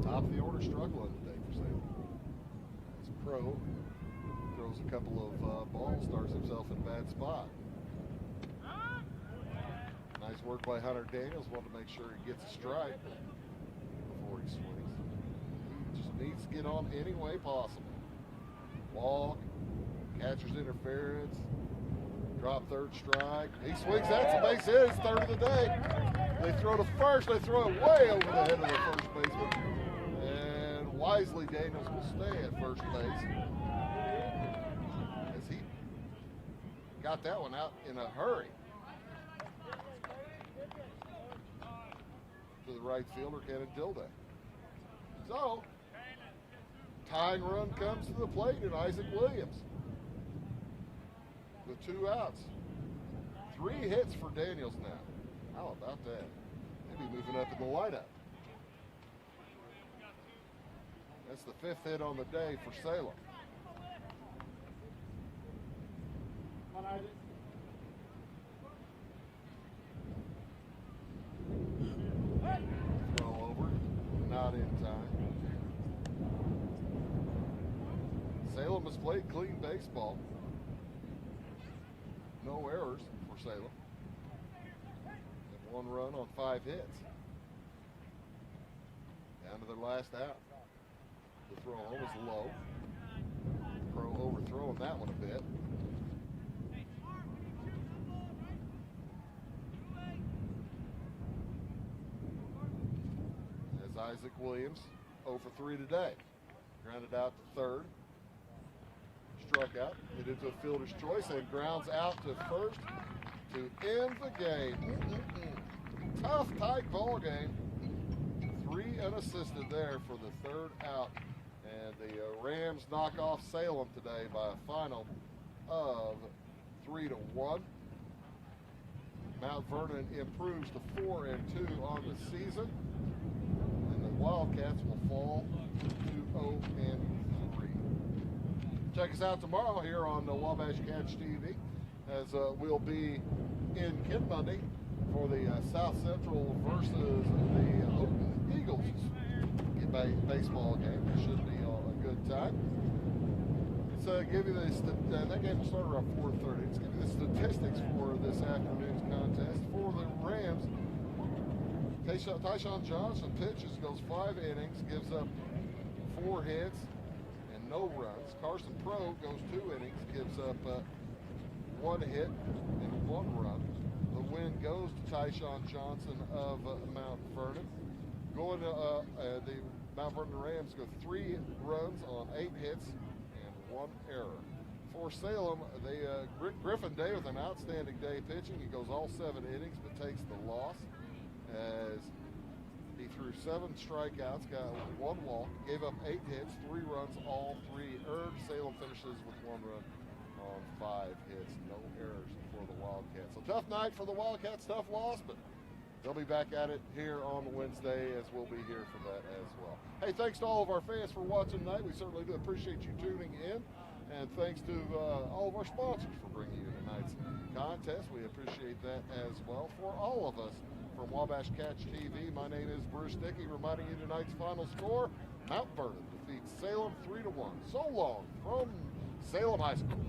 Top of the order struggling today for Salem. As Pro throws a couple of balls, starts himself in a bad spot. Nice work by Hunter Daniels. Wanted to make sure he gets a strike before he swings. He just needs to get on any way possible. Walk, catcher's interference, drop third strike. He swings, that's a base hit. It's third of the day. They throw to first. They throw it way over the head of the first baseman. And wisely, Daniels will stay at first base. As he got that one out in a hurry. To the right fielder, Kevin Dilday. So, tying run comes to the plate in Isaac Williams. With 2 outs. 3 hits for Daniels now. How about that? Maybe moving up in the lineup. That's the 5th hit on the day for Salem. Throw over, not in time. Salem has played clean baseball. No errors for Salem. And 1 run on 5 hits. Down to their last out. The throw home is low. Pro overthrowing that one a bit. As Isaac Williams 0 for 3 today. Grounded out to third. Struck out, hit into a fielder's choice, and grounds out to first to end the game. Tough, tight ball game. 3 unassisted there for the 3rd out. And the Rams knock off Salem today by a final of 3-1. Mount Vernon improves to 4-2 on the season. And the Wildcats will fall to 0-3. Check us out tomorrow here on Wabash Cats TV, as we'll be in Kent Monday for the South Central versus the Houghton Eagles baseball game. It should be a good time. Let's give you that game started around 4:30. Let's give you the statistics for this afternoon's contest. For the Rams, Tyshawn Johnson pitches, goes 5 innings, gives up 4 hits, no runs. Carson Pro goes 2 innings, gives up 1 hit and 1 run. The win goes to Tyshawn Johnson of Mount Vernon. Going to the Mount Vernon Rams go 3 runs on 8 hits and 1 error. For Salem, Griffin Day with an outstanding day pitching. He goes all 7 innings but takes the loss as he threw 7 strikeouts, got 1 walk, gave up 8 hits, 3 runs, all 3 earned. Salem finishes with 1 run on 5 hits, no errors for the Wildcats. So tough night for the Wildcats, tough loss, but they'll be back at it here on Wednesday, as we'll be here for that as well. Hey, thanks to all of our fans for watching tonight. We certainly do appreciate you tuning in. And thanks to all of our sponsors for bringing you tonight's contest. We appreciate that as well. For all of us, from Wabash Catch TV, my name is Bruce Dickey, reminding you tonight's final score. Mount Vernon defeats Salem 3-1. So long from Salem High School.